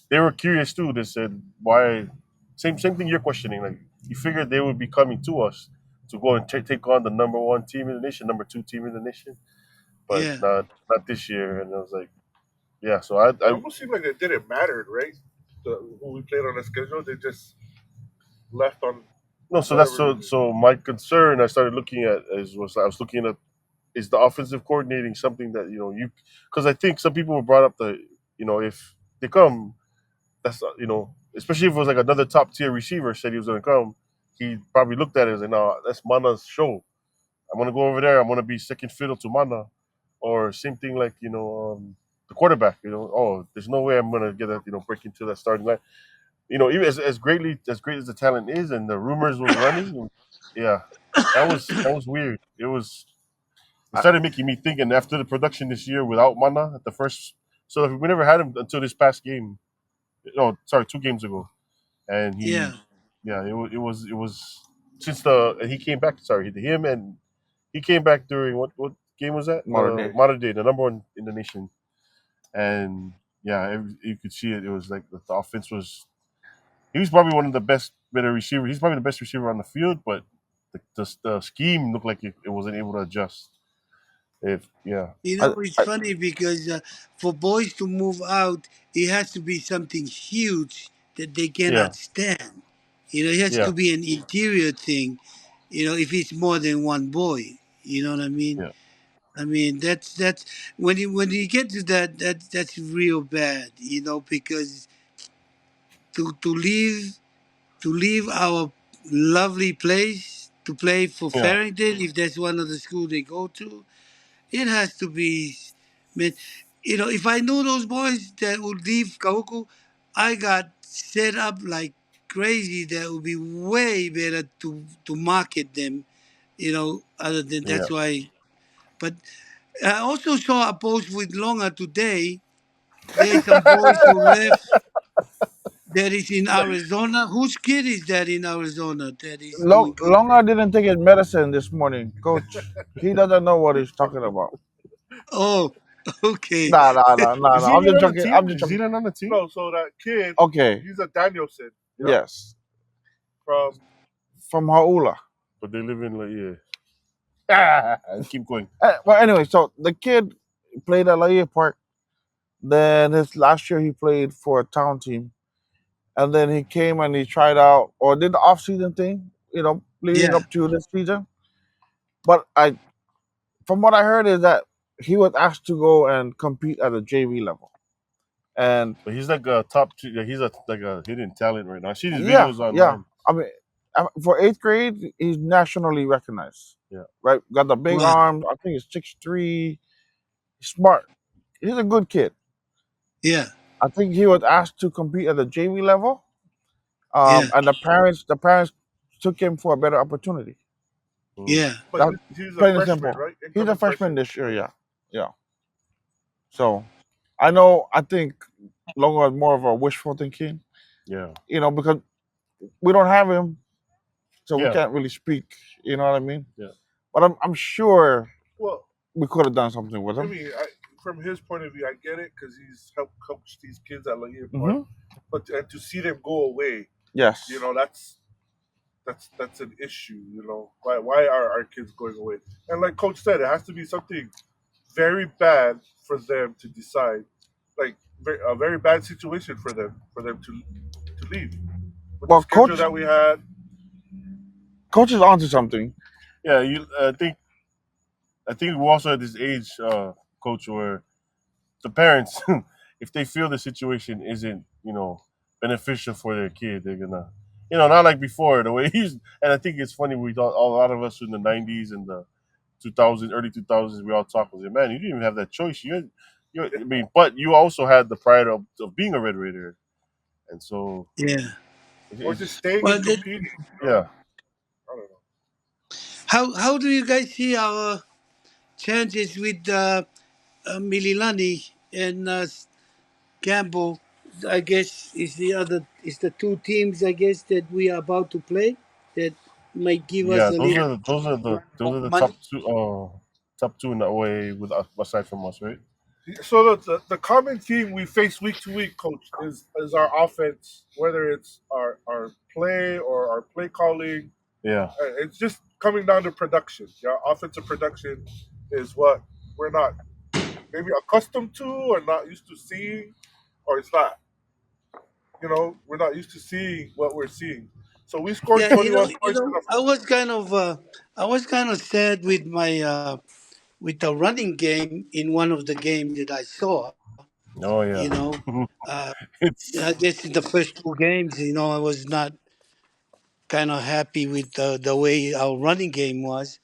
They were curious too. They said why same thing you're questioning. Like you figured they would be coming to us to go and take on the number one team in the nation, number two team in the nation, but yeah. not this year. And I was like, yeah. So I it almost seemed like it didn't matter, right? Who we played on the schedule, they just left on no. So that's whatever so reason. so my concern. I started looking at I was looking at is the offensive coordinating something that you because I think some people were brought up that if they come, that's especially if it was like another top tier receiver said he was going to come, he probably looked at it as like, no, that's Mana's show. I'm going to go over there. I'm going to be second fiddle to Mana, or same thing like the quarterback. Oh, there's no way I'm going to get that break into that starting line. Even as great as the talent is, and the rumors was running, yeah. That was weird. It I, started making me think. And after the production this year without Mana at the first, so we never had him until this past game. No, sorry, 2 games ago. And Yeah. yeah, it was since the and he came back. Sorry, him and he came back during what game was that? modern day. Modern Day, the number one in the nation. And yeah, you could see it. It was like the offense was. He was probably one of the better receiver. He's probably the best receiver on the field, but the scheme looked like it wasn't able to adjust. If yeah, You I, know, it's I, funny because for boys to move out, it has to be something huge that they yeah, cannot stand. You know, it has yeah, to be an interior thing. You know, if it's more than one boy, you know what I mean. yeah, I mean, that's when you get to that's real bad. You know, because to leave our lovely place to play for yeah, Farrington, if that's one of the schools they go to, it has to be, man. You know, if I knew those boys that would leave Kahuku, I got set up like crazy. That would be way better to market them. You know, other than yeah. that's why. But I also saw a post with Longa today. There's some boys who left that is in Arizona. Whose kid is that in Arizona that is doing good there? Longa didn't take his medicine this morning, coach. He doesn't know what he's talking about. Oh, okay. Nah, nah, nah, nah, Is he nah. I'm even just on the joking. I'm team? just Is he joking. not on the team? No, so that kid, Okay, he's a Danielson. Yep. yes, From from Haula. But they live in like yeah. Keep going. Well, anyway, so the kid played at Laie Park. Then his last year he played for a town team, and then he came and he tried out or did the off season thing, leading Yeah, up to this season. But from what I heard, is that he was asked to go and compete at a JV level, and But he's like a top two. Yeah, he's like a hidden talent right now. I see these yeah, videos yeah. online. I mean, for eighth grade, he's nationally recognized. Yeah, Right, got the big wow. arms. I think he's 6'3". Smart. He's a good kid. Yeah, I think he was asked to compete at the JV level, yeah, and the parents took him for a better opportunity. mm. yeah. but That's he's a plain and freshman, simple. right? He's a Incoming freshman freshman. this year, yeah, yeah. So I know. I think Longo is more of a wishful thinking, Yeah, because we don't have him, so we yeah, can't really speak. You know what I mean? yeah, But I'm sure Well, we could have done something with I him. mean, from his point of view, I get it because he's helped coach these kids at Laguerre Park. Hmm. But and to see them go away, Yes. that's an issue. Why are our kids going away? And like Coach said, it has to be something very bad for them to decide, like a very bad situation for them to leave. With the Well, schedule coach, that we had, coach is onto something. yeah. I think we're also at this age, coach, where the parents, if they feel the situation isn't, beneficial for their kid, they're gonna, not like before the way he's. And I think it's funny. We thought a lot of us in the '90s and the 2000s, early 2000s, we all talked and said, "Man, you didn't even have that choice. I mean, but you also had the pride of being a Red Raider, and so Yeah. or it's just staying Well, and competing. yeah, I don't know. how do you guys see our chances with Mililani and Campbell? I guess is the two teams. I guess that we are about to play that might give us yeah. a Those little are the those are the those more are the money. top two in that way with aside from us, right? So the common theme we face week to week, coach, is our offense, whether it's our play or our play calling. Yeah. It's just coming down to production. Yeah, offensive production is what we're not maybe accustomed to or not used to seeing, or it's not. We're not used to seeing what we're seeing. So we scored Yeah, 21 points in the. I was kind of sad with my with the running game in one of the games that I saw. Oh You yeah. know, uh, I It's guess in the first two games, I was not kind of happy with the way our running game was.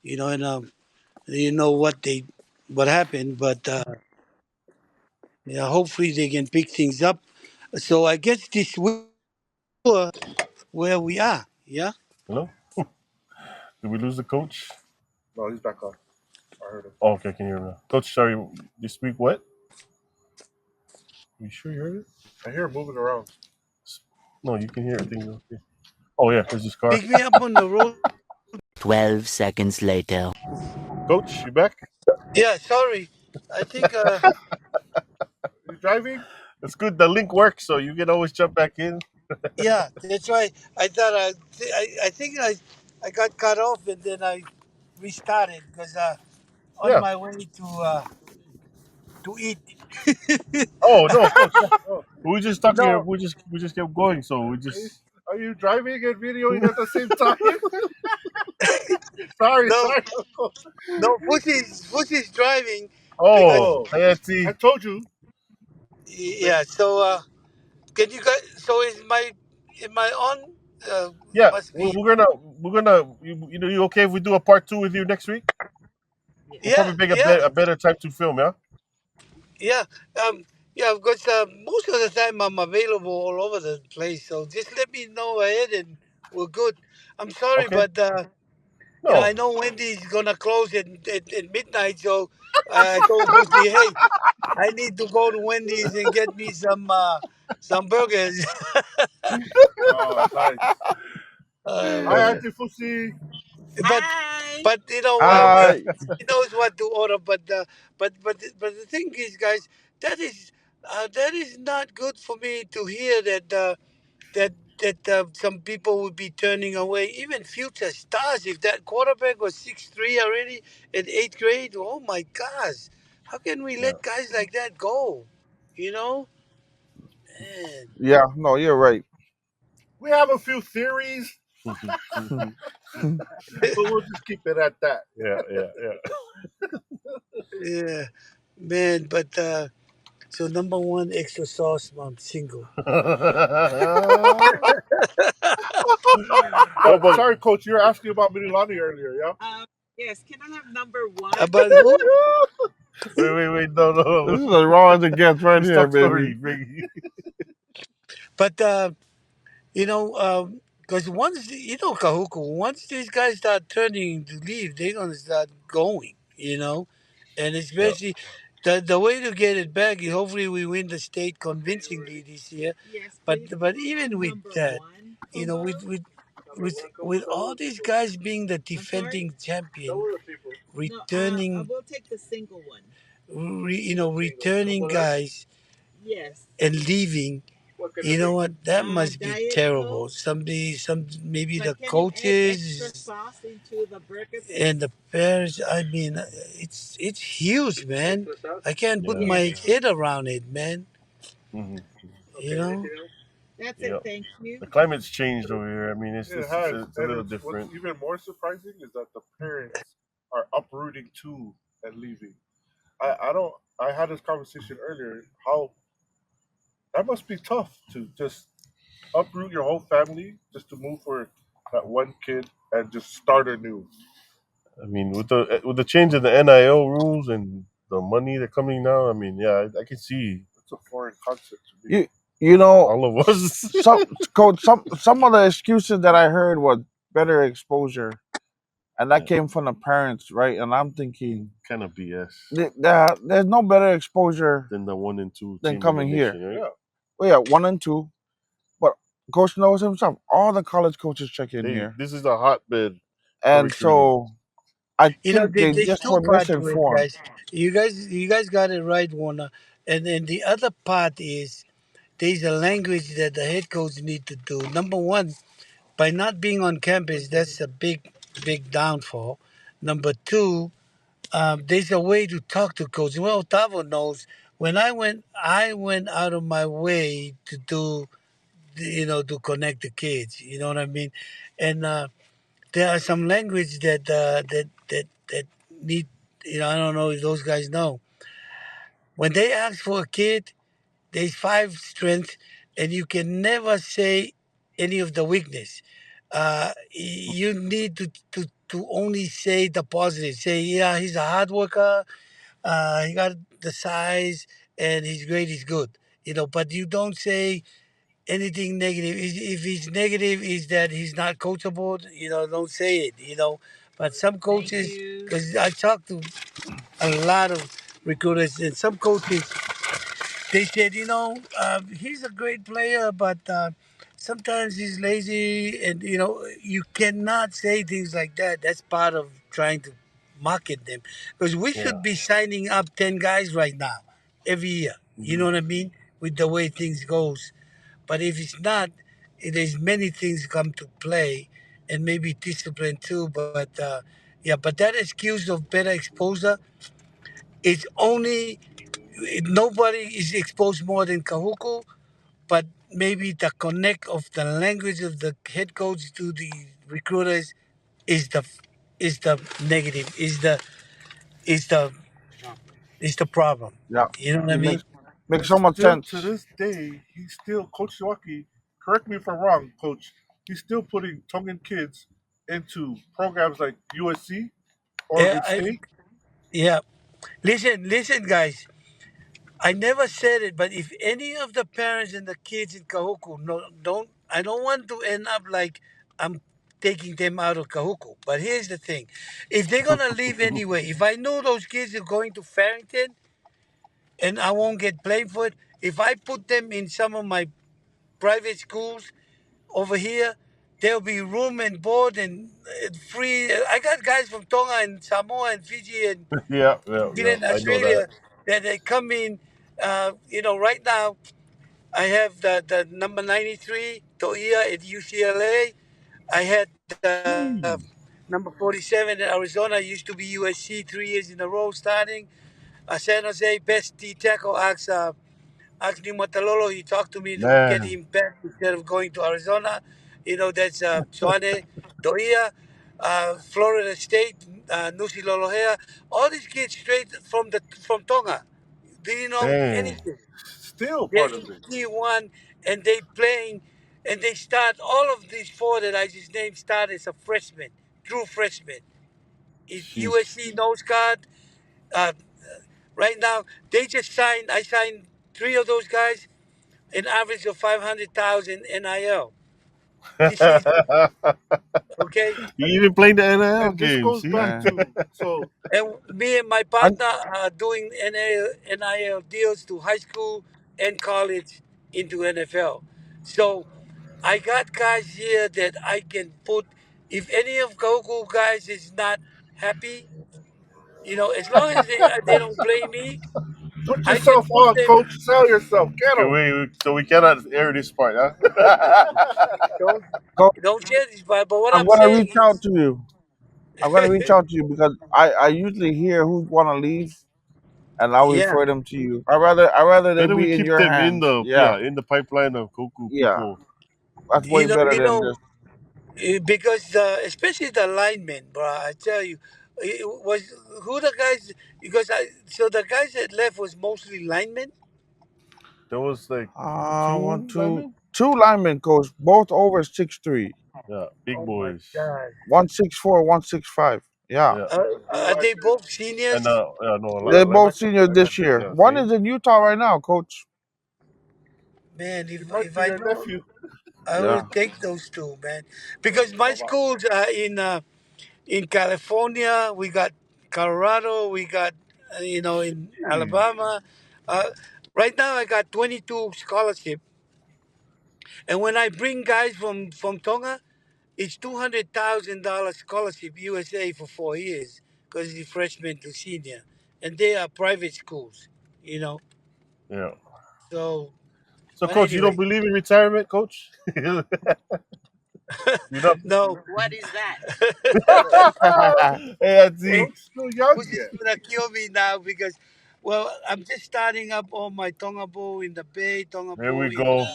And what happened, but yeah, hopefully they can pick things up. So I guess this will where we are. Yeah. hello. Did we lose the coach? No, he's back on. I heard him. Oh, okay, I can hear him now. Coach, sorry, this week what? You sure you heard it? I hear him moving around. No, you can hear it. Things okay. Oh yeah, there's his car. Pick me up on the road. 12 seconds later. Coach, you back? Yeah, sorry. I think You driving? It's good. The link works, so you can always jump back in. yeah, that's why I thought I think I got cut off and then I restarted because on Yeah. my way to eat. Oh no, coach. Yeah. Oh, We were just talking. No, We just kept going. So we are you, just. are you driving and videoing at the same time? sorry, no, sorry, Uncle. no. Pussy's driving because Oh, Oh, I Hayati. told you. yeah. So can you guys? So is my am I on? Yeah, Must we're, be. we're gonna we're gonna. You okay if we do a part two with you next week? We'll Yeah, probably make yeah, a better time to film. Yeah. yeah. Um, yeah, because most of the time I'm available all over the place. So just let me know ahead and we're good. I'm sorry, Okay. but I No. know Wendy's gonna close at midnight. So I told Pussy, hey, I need to go to Wendy's and get me some burgers. Oh, nice. uh, Hi, Auntie Fusi. but but I he knows what to order. But the thing is, guys, that is not good for me to hear that some people would be turning away even future stars. If that quarterback was 6'3" already in eighth grade, oh my gosh, how can we Yeah. let guys like that go? You know, man. yeah, no, you're right. We have a few theories, but we'll just keep it at that. Yeah. Yeah. Yeah, man. But so number one, extra sauce. I'm single. Yeah. What But about? sorry, Coach, you were asking about Mililani earlier, yeah? About who? Wait. No, no, This no. is as raw as it gets right Let's here, talk baby. story, Biggie. But you know, because once Kahuku, once these guys start turning to leave, they're gonna start going. And Yeah. especially the way to get it back is hopefully we win the state convincingly this year. But even with that, with all these guys being the defending champion, returning, returning guys and leaving. You know what? That must be terrible. Maybe the coaches and the parents. I mean, it's huge, man. I can't put Yeah. my head around it, man. Hmm. You know? Yeah. The climate's changed over here. I mean, It has. it's a And little it's what's different. even more surprising is that the parents are uprooting too and leaving. I don't I had this conversation earlier, how that must be tough to just uproot your whole family just to move for that one kid and just start anew. I mean, with the change of the NIL rules and the money that's coming now, I mean, yeah, I can see It's a foreign concept to me. You you know, all of us. some coach, some of the excuses that I heard was better exposure, and that Yeah, came from the parents, right? And I'm thinking kind of BS there's no better exposure than the 1 and 2 than team in the coming here. nation, right? Yeah. Well, yeah, 1 and 2, but coach knows himself. All the college coaches check in here, This is a hotbed for and recruiting. so I think they There's just two were parts to it, misinformed. guys. You guys got it right, Warner. And then the other part is there's a language that the head coach need to do. Number one, by not being on campus, that's a big downfall. Number two, there's a way to talk to coach. Well, Tavo knows when I went out of my way to do, to connect the kids. You know what I mean? And there are some language that need, I don't know if those guys know. When they ask for a kid, there's five strengths, and you can never say any of the weakness. You need to only say the positive. Say, yeah, he's a hard worker. He got the size, and he's great. He's good. But you don't say anything negative. If he's negative, is that he's not coachable. Don't say it. But some coaches, because I talked to a lot of recruiters, and some coaches, they said, he's a great player, but sometimes he's lazy, and you cannot say things like that. That's part of trying to market them, because we Yeah. should be signing up 10 guys right now, every year. You know Mhm. what I mean? With the way things goes, but if it's not, there's many things come to play, and maybe discipline too. But yeah, but that excuse of better exposure, it's only nobody is exposed more than Kahuku, but maybe the connect of the language of the head coach to the recruiters is the negative, is the is the problem. Yeah, You know what I it mean? makes And so much still to sense. this day, he's still Coach Siuaki. Correct me if I'm wrong, Coach. He's still putting Tongan kids into programs like USC or Yeah, in state. yeah. Listen, guys. I never said it, but if any of the parents and the kids in Kahuku, no, I don't want to end up like I'm taking them out of Kahuku. But here's the thing: if they're gonna leave anyway, if I know those kids are going to Farrington and I won't get blamed for it, if I put them in some of my private schools over here, there'll be room and board and free. I got guys from Tonga and Samoa and Fiji and Yeah, yeah, New yeah. Zealand, I know that. Australia that they come in. Right now I have the number 93 Toia at UCLA. I had Hey. number 47 in Arizona. Used to be USC 3 years in a row starting. San Jose best D tackle Ax Matalolo. He talked to me to get Man. him back instead of going to Arizona. That's Swane Toia, Florida State, Nusi Lolohea. All these kids straight from Tonga. Didn't know Dang. anything. Still They're part of in it. D1 and they playing and they start all of these four that I just named start as a freshman, true freshman. Sheesh. USC nose guard. Uh, right now they just signed. I signed three of those guys, an average of 500,000 NIL this season. Okay, You even playing the NIL And this game, goes see? back Man, to so and me and my I partner are doing NIL deals to high school and college into NFL. So I got guys here that I can put. If any of Goku guys is not happy, as long as they don't play me, put I can yourself put on, them. Coach. Sell yourself. Get Okay, him. so we cannot air this part, huh? Don't go. don't share this, but what I'm I'm gonna saying reach out is, to you. I'm gonna reach out to you because I usually hear who wanna leave, and I'll yeah, refer them to you. I rather they Better we be in keep your them in hands. the Yeah, in the pipeline of Koku yeah. people. That's way you know, better you than know, just. because especially the linemen, bro. I tell you, it was who the guys because the guys that left was mostly linemen. There was like One, two two, linemen. two linemen, coach, both over 6'3", Yeah, big Oh my boys. God. 164, 165. Yeah, Yeah, Are they both and seniors? yeah, no, they're both linebacker. seniors this Linebacker. year. Yeah, One see. is in Utah right now, coach. Man, He if might be I your know, nephew. I Yeah. would take those two, man. Because my schools are in California. We got Colorado. We got in Hey, Alabama. Uh, right now, I got 22 scholarship, and when I bring guys from Tonga, it's $200,000 scholarship USA for 4 years because it's freshman to senior, and they are private schools, you know. yeah. So, So, but coach, you don't anyway, believe in retirement, coach? You're not. no. Hey, Auntie. Coach, still young Who's just yet. gonna kill me now because, well, I'm just starting up all my Tongabo in the Bay, There we Tongabo in. go.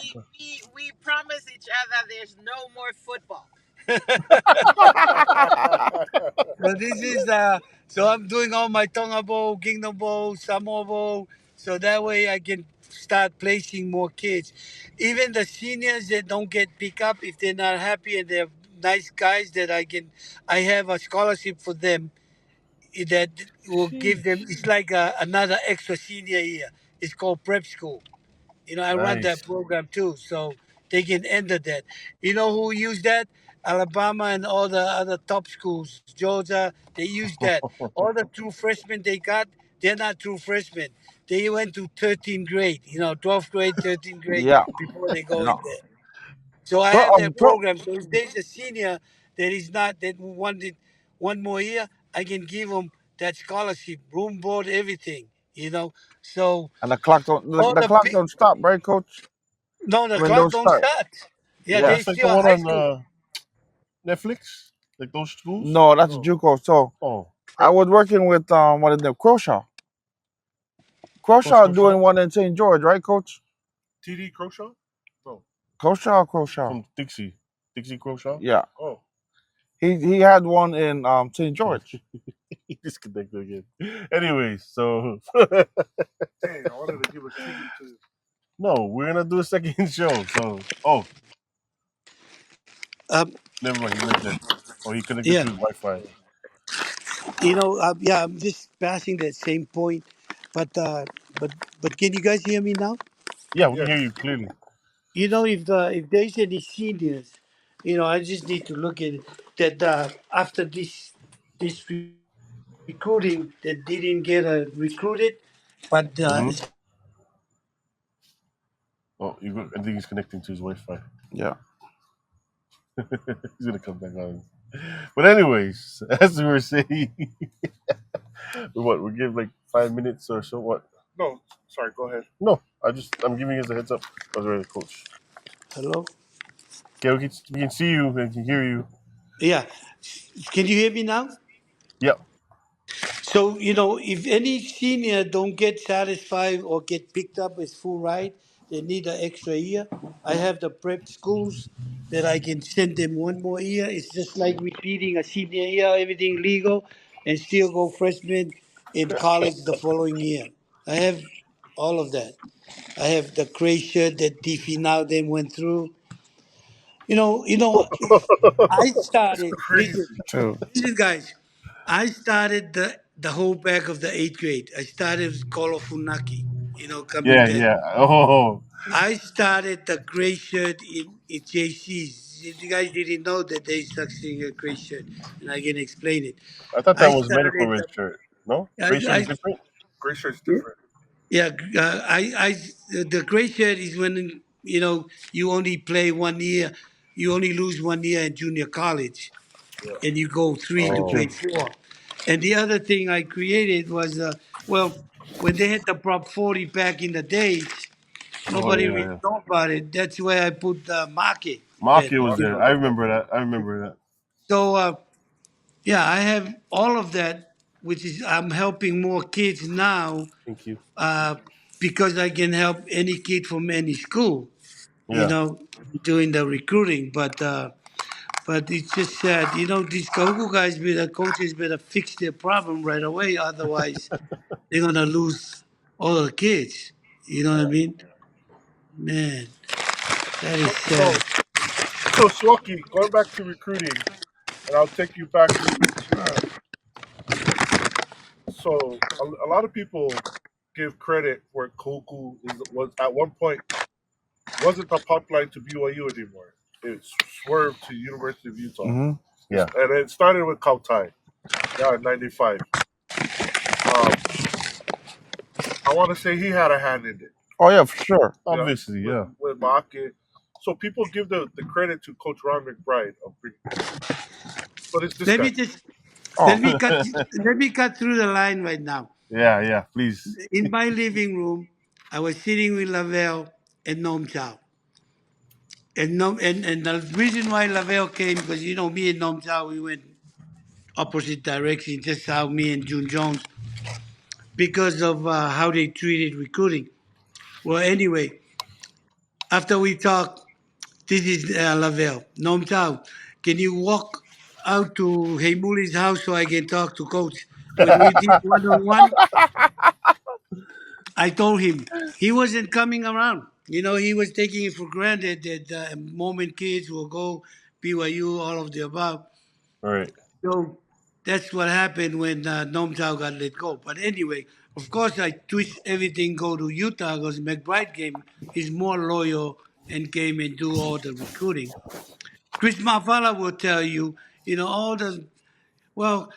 So this is so I'm doing all my Tongabo, Kingdom Bowl, Samoa Bowl, so that way I can start placing more kids. Even the seniors that don't get picked up, if they're not happy and they're nice guys, that I have a scholarship for them that will give them. Sheesh. It's like another extra senior year. It's called prep school. I run that Nice. program too. So they can enter that. You know who used that? Alabama and all the other top schools, Georgia, they use that. All the true freshmen they got, they're not true freshmen. They went to 13th grade, 12th grade, 13th grade Yeah, before they go yeah. in there. So I So have that so program. So if there's a senior that is not that wanted one more year, I can give them that scholarship, room, board, everything. So and the clock don't all the the clock don't stop, right, coach? no, the I mean, clock don't don't start. start. Yeah, Yeah. they That's like the still one high on school. Netflix, like those schools. No, that's No, JUCO. So Oh, I was working with what is it, Croshaw. Croshaw Costco doing shop one in St. George, right, coach? TD Croshaw. No. Croshaw, Croshaw. from Dixie Crow shop. Yeah, Oh, he had one in St. George. He disconnected again. Anyways, so dang! I wanted to give a tribute to. no, we're gonna do a second show. So, Um, never mind. He went dead. Oh, he connected yeah, to his Wi-Fi. yeah, I'm just passing that same point, but but but can you guys hear me now? Yeah, we can hear Yes. you clearly. If there's any seniors, I just need to look at it, that after this recruiting that didn't get recruited, but Hmm. especially the seniors that are coming in Oh, I think he's connecting to his Wi-Fi. Yeah. He's gonna come back on. But anyways, as we were saying, what we give like 5 minutes or so. What? No. Sorry. Go ahead. No, I'm giving us a heads up. I was ready, coach. hello, Okay, we can see you and can hear you. yeah, can you hear me now? Yeah. So, if any senior don't get satisfied or get picked up with full ride, they need an extra year. I have the prep schools that I can send them one more year. It's just like repeating a senior year, everything legal, and still go freshman in college the following year. I have all of that. I have the gray shirt that Tiffy now then went through. I It's started. Listen, crazy. True. listen, guys. I started the whole back of the eighth grade. I started with Kolo Funaki. Coming Yeah, back. yeah. Oh, I started the gray shirt in JC's. You guys didn't know that there's such thing a gray shirt, and I can explain it. I thought I that was medical started. red shirt. No, I, gray shirt is I different. Gray shirt's different. yeah. The gray shirt is when you only play 1 year. You only lose 1 year in junior college, Yeah. and you go three to Oh, grade four. And the other thing I created was, well, when they had the Prop 40 back in the days, oh nobody yeah, really yeah. know about it. That's where I put the market red. Mafia was Mafia there. was I on that. remember that. I remember that. So, yeah, I have all of that, which is I'm helping more kids now Thank you. uh, because I can help any kid from any school, you Yeah. know, doing the recruiting. But it's just sad, these Kahuku guys, the coaches better fix their problem right away. Otherwise, they're gonna lose all the kids. You know what I mean? Man, that is So, sad. so, so, Swaki, going back to recruiting, and I'll take you back. So, a lot of people give credit where Koku was at one point wasn't the pipeline to BYU anymore. It swerved to University of Utah, Hmm. Yeah. and it started with Kautai. Yeah, in '95. Um, I want to say he had a hand in it. Oh yeah, for sure. Yeah, Obviously, yeah. with Maake. So people give the credit to Coach Ron McBride of bringing him in, but it's this Let guy. me just Oh, let me cut through the line right now. Yeah, yeah. Please. In my living room, I was sitting with Lavelle and Nom Chow. And the reason why Lavelle came, because me and Nom Chow, we went opposite directions, just how me and June Jones, because of how they treated recruiting. Well, anyway, after we talked, this is Lavelle. Nom Chow, can you walk out to Heimuli's house so I can talk to Coach? When we did one-on-one, I told him he wasn't coming around. He was taking it for granted that moment kids will go BYU, all of the above. All right. So that's what happened when Nom Chow got let go. But anyway, of course, I twist everything go to Utah because McBride game is more loyal and came and do all the recruiting. Chris Mafala will tell you, all the well,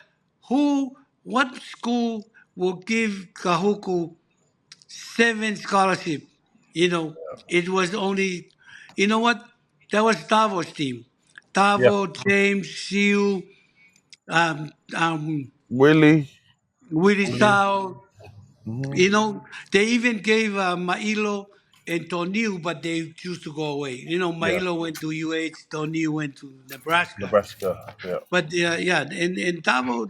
what school will give Kahuku 7 scholarship? You know, it was only, you know what? That was Tavo's team. Yeah, Tavo, James, Siu, um, um, Willie. Willie Willie. Sao. Hmm. They even gave Mailo and Toniu, but they choose to go away. Yeah, Mailo went to UH, Toniu went to Nebraska. Nebraska. Yeah, But yeah, and Tavo,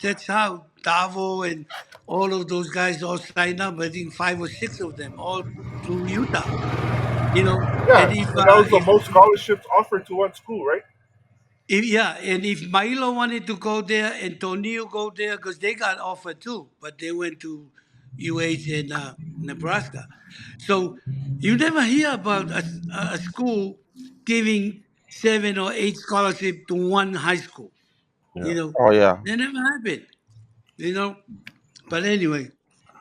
that's how Tavo and all of those guys all signed up. I think 5 or 6 of them, all through Utah. Yeah, And if and that was the most scholarships offered to one school, right? yeah, and if Milo wanted to go there and Tonio go there, because they got offered too, but they went to UH in Nebraska. So you never hear about a school giving 7 or 8 scholarship to one high school. yeah. You know, Oh yeah. that never happened. You know, but anyway,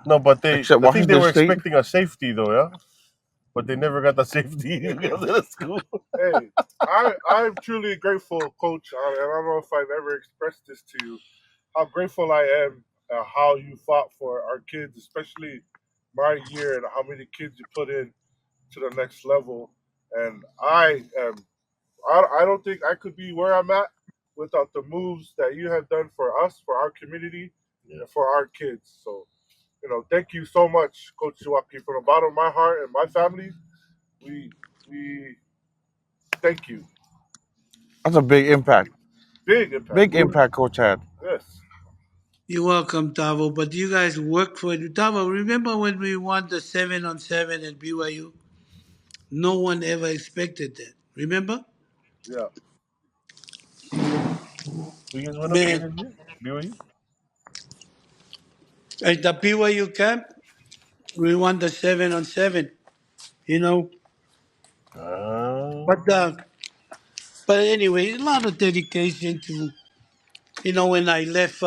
No, but Except I think they Washington were State. expecting a safety though, yeah. But they never got the safety because of the school. Hey, I'm truly grateful, Coach, and I don't know if I've ever expressed this to you, how grateful I am how you fought for our kids, especially my year, and how many kids you put in to the next level. And I don't think I could be where I'm at without the moves that you have done for us, for our community, Yeah. and for our kids. So, thank you so much, Coach Siuaki, from the bottom of my heart and my family. We we thank you. That's a big impact. Big impact. Big impact Coach had. Yes. you're welcome, Tavo. But you guys worked for it. Tavo, remember when we won the 7-on-7 at BYU? No one ever expected that. Remember? Yeah. Who you guys went up Man, against here? BYU. at the BYU camp, we won the 7-on-7. You know, Uh, but uh, but anyway, a lot of dedication to when I left.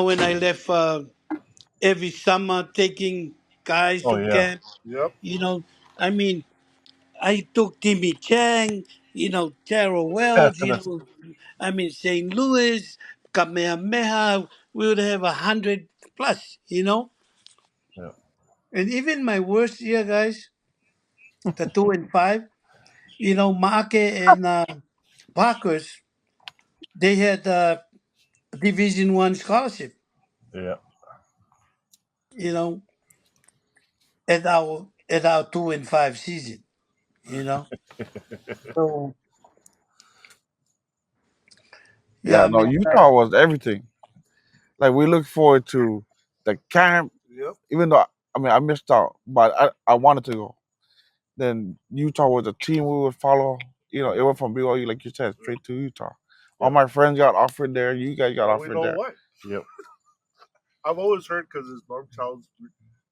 When I left every summer, taking guys oh to yeah. camp. Yep. You know, I mean, I took Timmy Chang. Terrell Wells. That's St. Louis, Kamehameha. We would have 100 plus. yeah. And even my worst year, guys, the 2 and 5. Maake and Parkers, they had Division 1 scholarship. Yeah. You know, at our 2 and 5 season. You know, so Yeah, yeah, no, man. Utah was everything. Like we look forward to the camp, Yep. even though I missed out, but I wanted to go. Then Utah was a team we would follow. It went from BYU, like you said, straight to Utah. All Yep. my friends got offered there. You guys got Now we offered know there. why. Yep. I've always heard because his Norm Child's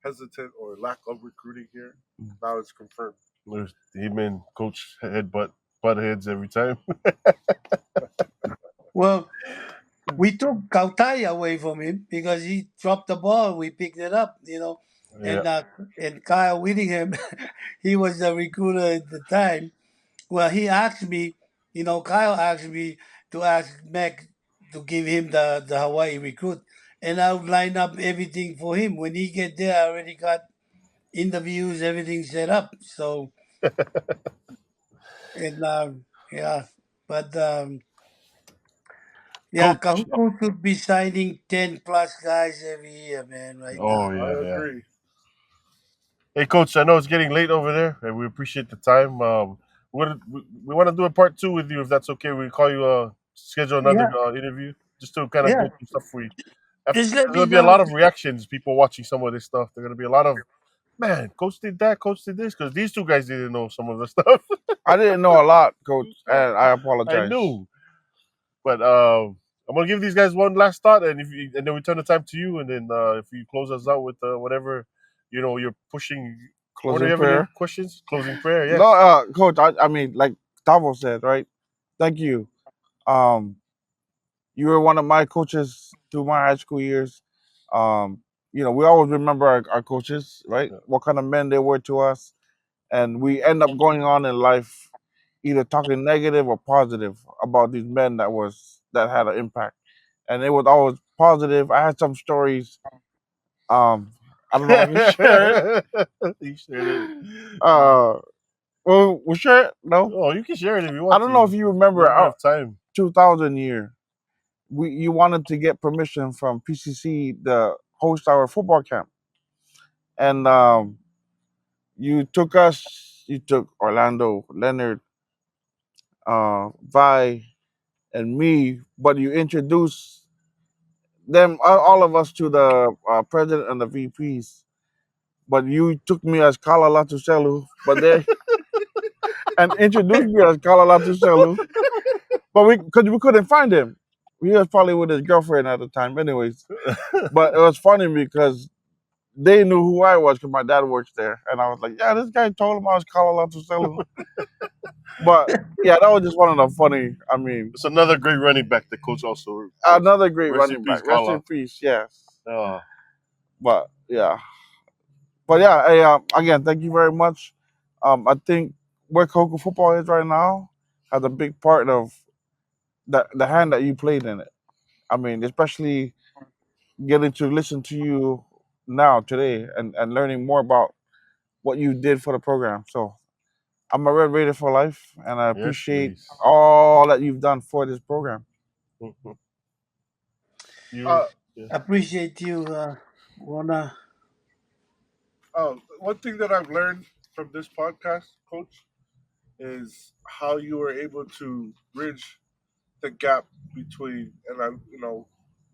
hesitant or lack of recruiting here. Now it's confirmed. There's him and Coach butt heads every time. Well, we took Kautai away from him because he dropped the ball. We picked it up. Yeah. And Kyle Whittingham, he was the recruiter at the time. Well, he asked me. Kyle asked me to ask Mac to give him the Hawaii recruit, and I would line up everything for him. When he get there, I already got interviews, everything set up. So and yeah, but yeah, Coach. Kahuku should be signing 10 plus guys every year, man. Right Oh now. yeah, I yeah. agree. Hey, Coach. I know it's getting late over there, and we appreciate the time. We want to do a part two with you, if that's okay. We call you schedule another Yeah, interview just to kind of yeah. go through stuff we. After, Just let there's me gonna be a know. lot of reactions. People watching some of this stuff. There's gonna be a lot of man. Coach did that. Coach did this because these two guys didn't know some of the stuff. I didn't know a lot, Coach, and I I apologize. knew, but I'm gonna give these guys one last thought, and and then we turn the time to you, and then if you close us out with whatever you're pushing. Or do you Closing have any prayer. questions? Closing prayer. No, Yes. Coach. Like Tavo said, right? Thank you. Um, you were one of my coaches through my high school years. We always remember our coaches, right? Yeah. What kind of men they were to us, and we end up going on in life either talking negative or positive about these men that had an impact, and it was always positive. I had some stories. Um, I don't know if I can share it. You shared it. Uh, well, we share it. No, Oh, you can share it if you I want don't know if to. you We remember have our enough time. 2000 year. You wanted to get permission from PCC to host our football camp, and you took Orlando, Leonard, Vi, and me, but you introduced them, all of us, to the president and the VPs. But you took me as Kala Latuselu, but they and introduced me as Kala Latuselu, but because we couldn't find him. He was probably with his girlfriend at the time, anyways. But it was funny because they knew who I was because my dad works there, and I was like, "Yeah, this guy told him I was Kala Latuselu." But yeah, that was just one of the funny. I mean, It's another great running back that coach also coached. another great Rest in running peace, back. Rest in Kala. peace. Yes. Oh, But yeah. But yeah, hey, again, thank you very much. I think where Coco football is right now has a big part of the hand that you played in it. I mean, especially getting to listen to you now today and learning more about what you did for the program. So I'm a Red Raider for life, and I yes, appreciate please. all that you've done for this program. Mhm. You, Uh, yeah. Appreciate you, Warner. one thing that I've learned from this podcast, Coach, is how you were able to bridge the gap between, and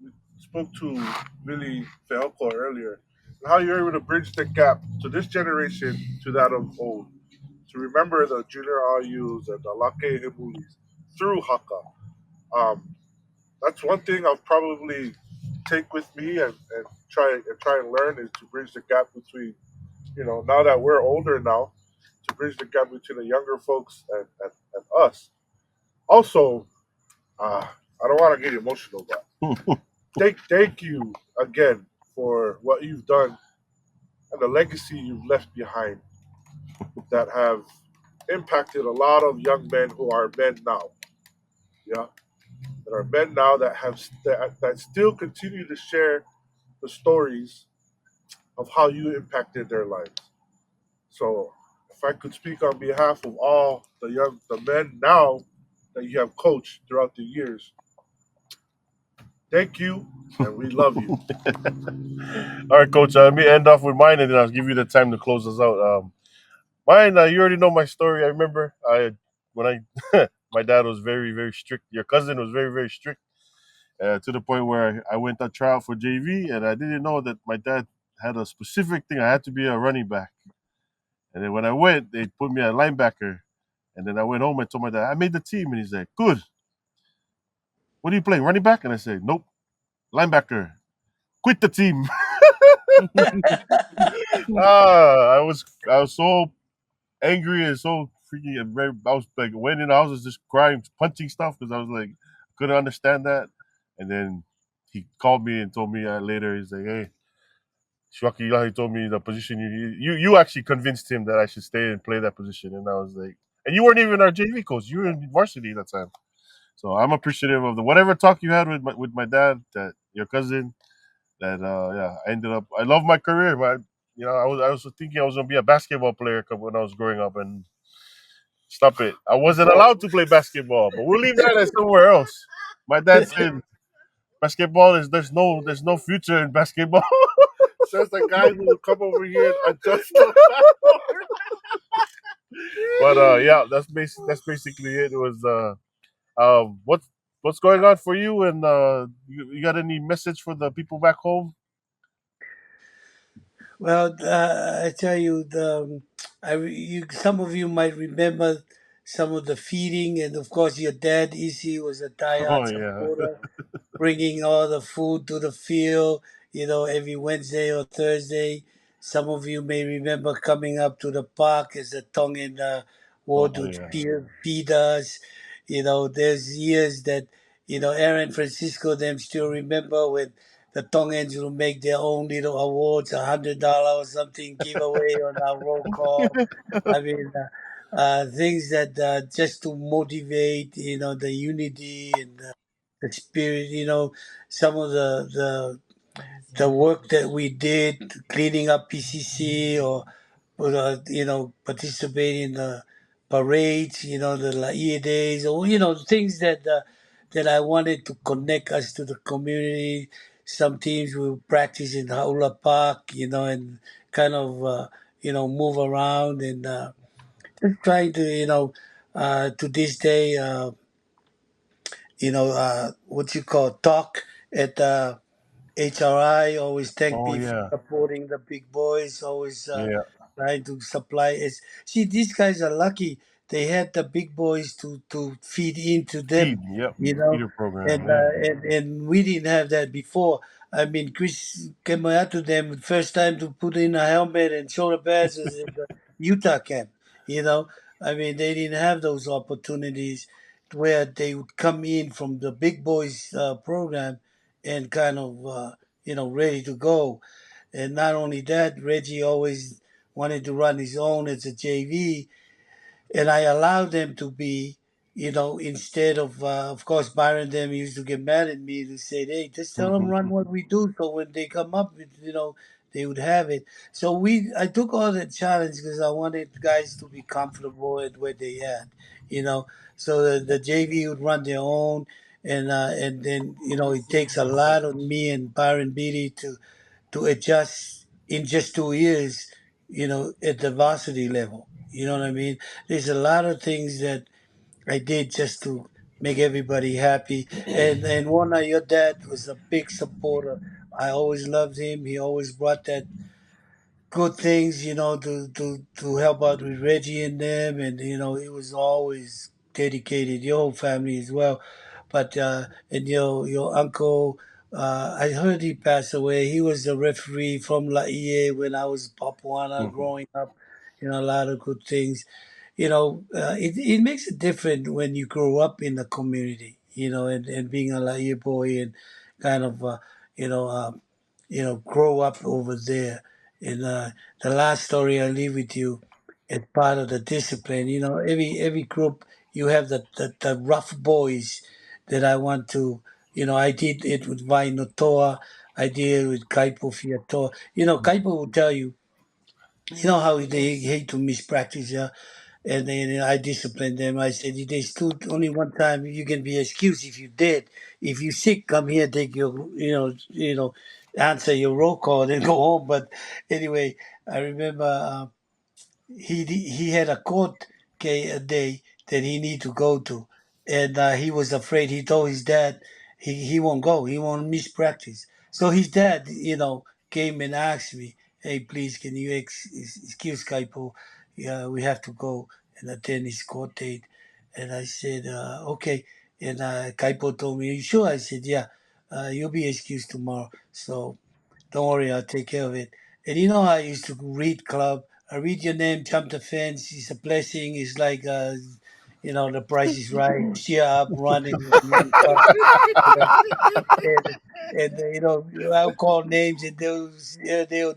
we spoke to Billy Feoko earlier, and how you're able to bridge the gap to this generation to that of old, to remember the junior RUs and the Lake Himulis through Haka. Um, that's one thing I'll probably take with me and try and learn is to bridge the gap between, now that we're older now, to bridge the gap between the younger folks and us. Also, I don't want to get emotional, but thank you again for what you've done and the legacy you've left behind that have impacted a lot of young men who are men now. Yeah, that are men now that still continue to share the stories of how you impacted their lives. So, if I could speak on behalf of all the men now that you have coached throughout the years, thank you, and we love you. All right, coach. Let me end off with mine, and then I'll give you the time to close us out. Mine, you already know my story. I remember when my dad was very, very strict. Your cousin was very, very strict, to the point where I went on trial for JV, and I didn't know that my dad had a specific thing. I had to be a running back, and then when I went, they put me at linebacker, and then I went home and told my dad I made the team, and he's like, "Good. What are you playing? Running back?" And I said, "Nope, linebacker. Quit the team." I was so angry and so freaking and very. I was like went in the house was just crying, punching stuff because I was like couldn't understand that. And then he called me and told me later. He's like, "Hey, Siuaki, he told me the position you actually convinced him that I should stay and play that position." And I was like, "And you weren't even our JV coach. You were in varsity that time." So I'm appreciative of the whatever talk you had with my dad, that your cousin, that yeah, I ended up. I love my career, but I was thinking I was gonna be a basketball player when I was growing up, and stop it. I wasn't allowed to play basketball, but we'll leave that as somewhere else. My dad said basketball is there's no future in basketball. Says the guy who would come over here and adjust the backboard. But yeah, that's basically it. It was what's going on for you, and you got any message for the people back home? Well, I tell you, some of you might remember some of the feeding, and of course, your dad, Isi, was a Oh diehard yeah. supporter, bringing all the food to the field, every Wednesday or Thursday. Some of you may remember coming up to the park as a Tongan Oh ward to yeah. feed us. There's years that, Aaron Francisco, them still remember when the Tongans will make their own little awards, $100 or something, giveaway on our roll call. I mean, things that just to motivate, the unity and the spirit. Some of the work that we did, cleaning up PCC or participating in the parades, the Laie days, or things that I wanted to connect us to the community. Some teams will practice in Haula Park, and kind of move around and just trying to to this day what you call talk at HRI. Always thank Oh me for yeah, supporting the big boys. Always yeah. trying to supply it. See, these guys are lucky. They had the big boys to feed into Feed. them, Yep. you know, Feeder program. and Yeah. uh, and and we didn't have that before. I mean, Chris came out to them first time to put in a helmet and shoulder pads was in the Utah camp. You know, I mean, they didn't have those opportunities where they would come in from the big boys program and kind of ready to go. And not only that, Reggie always wanted to run his own as a JV, and I allowed them to be, instead of course, Byron them used to get mad at me to say, hey, just tell them run what we do. So when they come up with, they would have it. So I took all the challenge because I wanted guys to be comfortable at where they at, you know. So the JV would run their own, and then it takes a lot of me and Byron Beatty to adjust in just 2 years, at the varsity level. You know what I mean? There's a lot of things that I did just to make everybody happy. And Warner, your dad was a big supporter. I always loved him. He always brought that good things, to help out with Reggie and them. And, he was always dedicated, your whole family as well. But, and your uncle, I heard he passed away. He was a referee from Laie when I was Papuana Mhm. growing up. A lot of good things. It makes it different when you grow up in the community, and being a Laie boy and kind of, you know, um, grow up over there. And the last story I leave with you is part of the discipline. Every group you have the rough boys that I want to. I did it with Vainotoa. I did it with Kaipo Fiatoa. Kaipo will tell you. You know how they hate to miss practice, yeah. And then I disciplined them. I said, "There's only one time you can be excused if you did. If you sick, come here, take your, answer your roll call, then go home." But anyway, I remember. He had a court a day that he need to go to, and he was afraid. He told his dad he won't go. He won't miss practice. So his dad, came and asked me, "Hey, please, can you excuse Kaipo? Yeah, we have to go and attend his court date." And I said, "Okay." And Kaipo told me, "Are you sure?" I said, "Yeah. You'll be excused tomorrow." So don't worry, I'll take care of it. And you know how I used to read club. I read your name, jump the fence. It's a blessing. It's like, the price is right. Cheer up, running, run club. You know, and I'll call names and they'll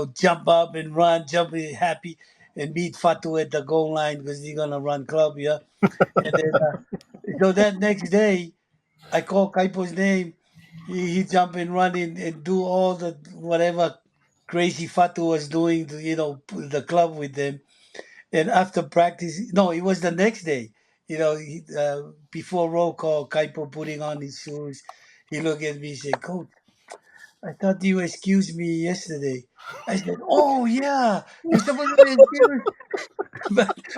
jump up and run, jump in happy and meet Fatu at the goal line because they're gonna run club, yeah. And then so that next day I call Kaipo's name. He jump and run and do all the whatever crazy Fatu was doing to the club with them. And after practice, no, it was the next day. Before roll call, Kaipo putting on his shoes, he looked at me and said, "Coach, I thought you excused me yesterday." I said, "Oh yeah, you're supposed to be excused,"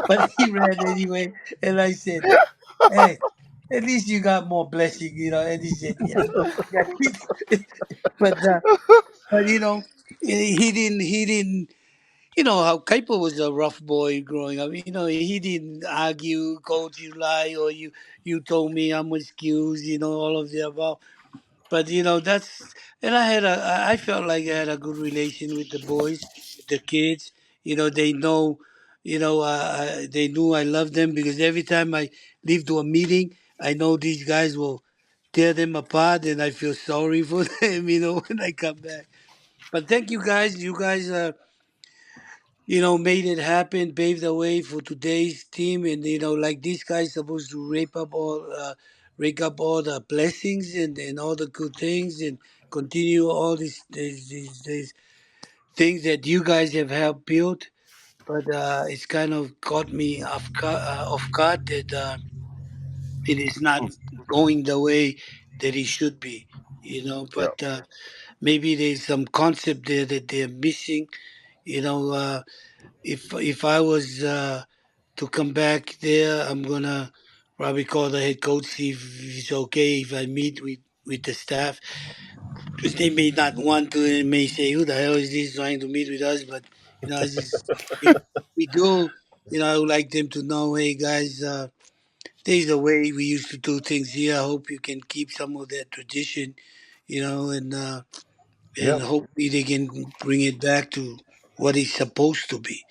but he ran anyway. And I said, "Hey, at least you got more blessing, And he said, "Yeah, yeah." but uh, but he didn't. You know how Kaipo was a rough boy growing up. He didn't argue, "Coach, you lie," or you told me I'm excused. All of the above. But that's and I felt like I had a good relation with the boys, with the kids. They know, they knew I loved them because every time I leave to a meeting, I know these guys will tear them apart, and I feel sorry for them, when I come back. But thank you guys. You guys, made it happen, paved the way for today's team, and like these guys supposed to rake up all the blessings and all the good things, and continue all these things that you guys have helped build. But it's kind of caught me off guard that it is not going the way that it should be. Yeah. But maybe there's some concept there that they're missing. If I was to come back there, I'm gonna probably call the head coach, see if it's okay if I meet with the staff, because they may not want to, and may say, "Who the hell is this trying to meet with us?" But I just, if we do, I would like them to know, hey guys, there's a way we used to do things here. I hope you can keep some of that tradition, and Yeah. hopefully they can bring it back to what it's supposed to be.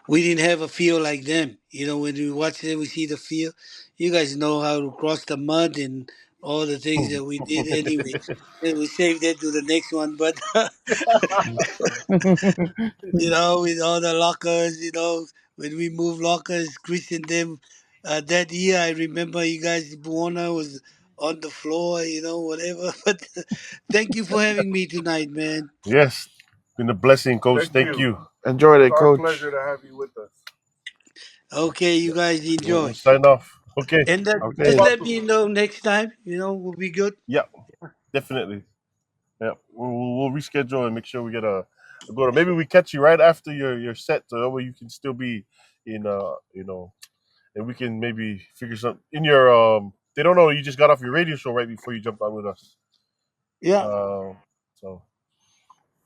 We didn't have a field like them. When we watch them, we see the field. You guys know how to cross the mud and all the things that we did anyway. And we saved that to the next one. But with all the lockers, when we moved lockers, Chris and them, that year, I remember you guys, Buona was on the floor, whatever. But thank you for having me tonight, man. Yes. Been a blessing, coach. Thank Thank you. you. Enjoyed It's it, our coach. pleasure to have you with us. Okay, you guys We'll enjoy. sign off. Okay. And just Okay. Talk let to me know next time, we'll be good. Yeah. Definitely. Yeah. We'll reschedule and make sure we get a go to. Maybe we catch you right after your set, so that way you can still be in and we can maybe figure something in your They don't know you just got off your radio show right before you jumped on with us. Yeah. So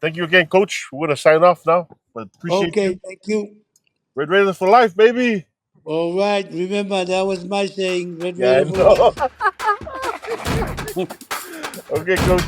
thank you again, coach. We're gonna sign off now, but appreciate Okay, you. thank you. Red Raiders for life, baby. All right. Remember, that was my saying, Red Yeah, Raider I for know. life. Okay, coach.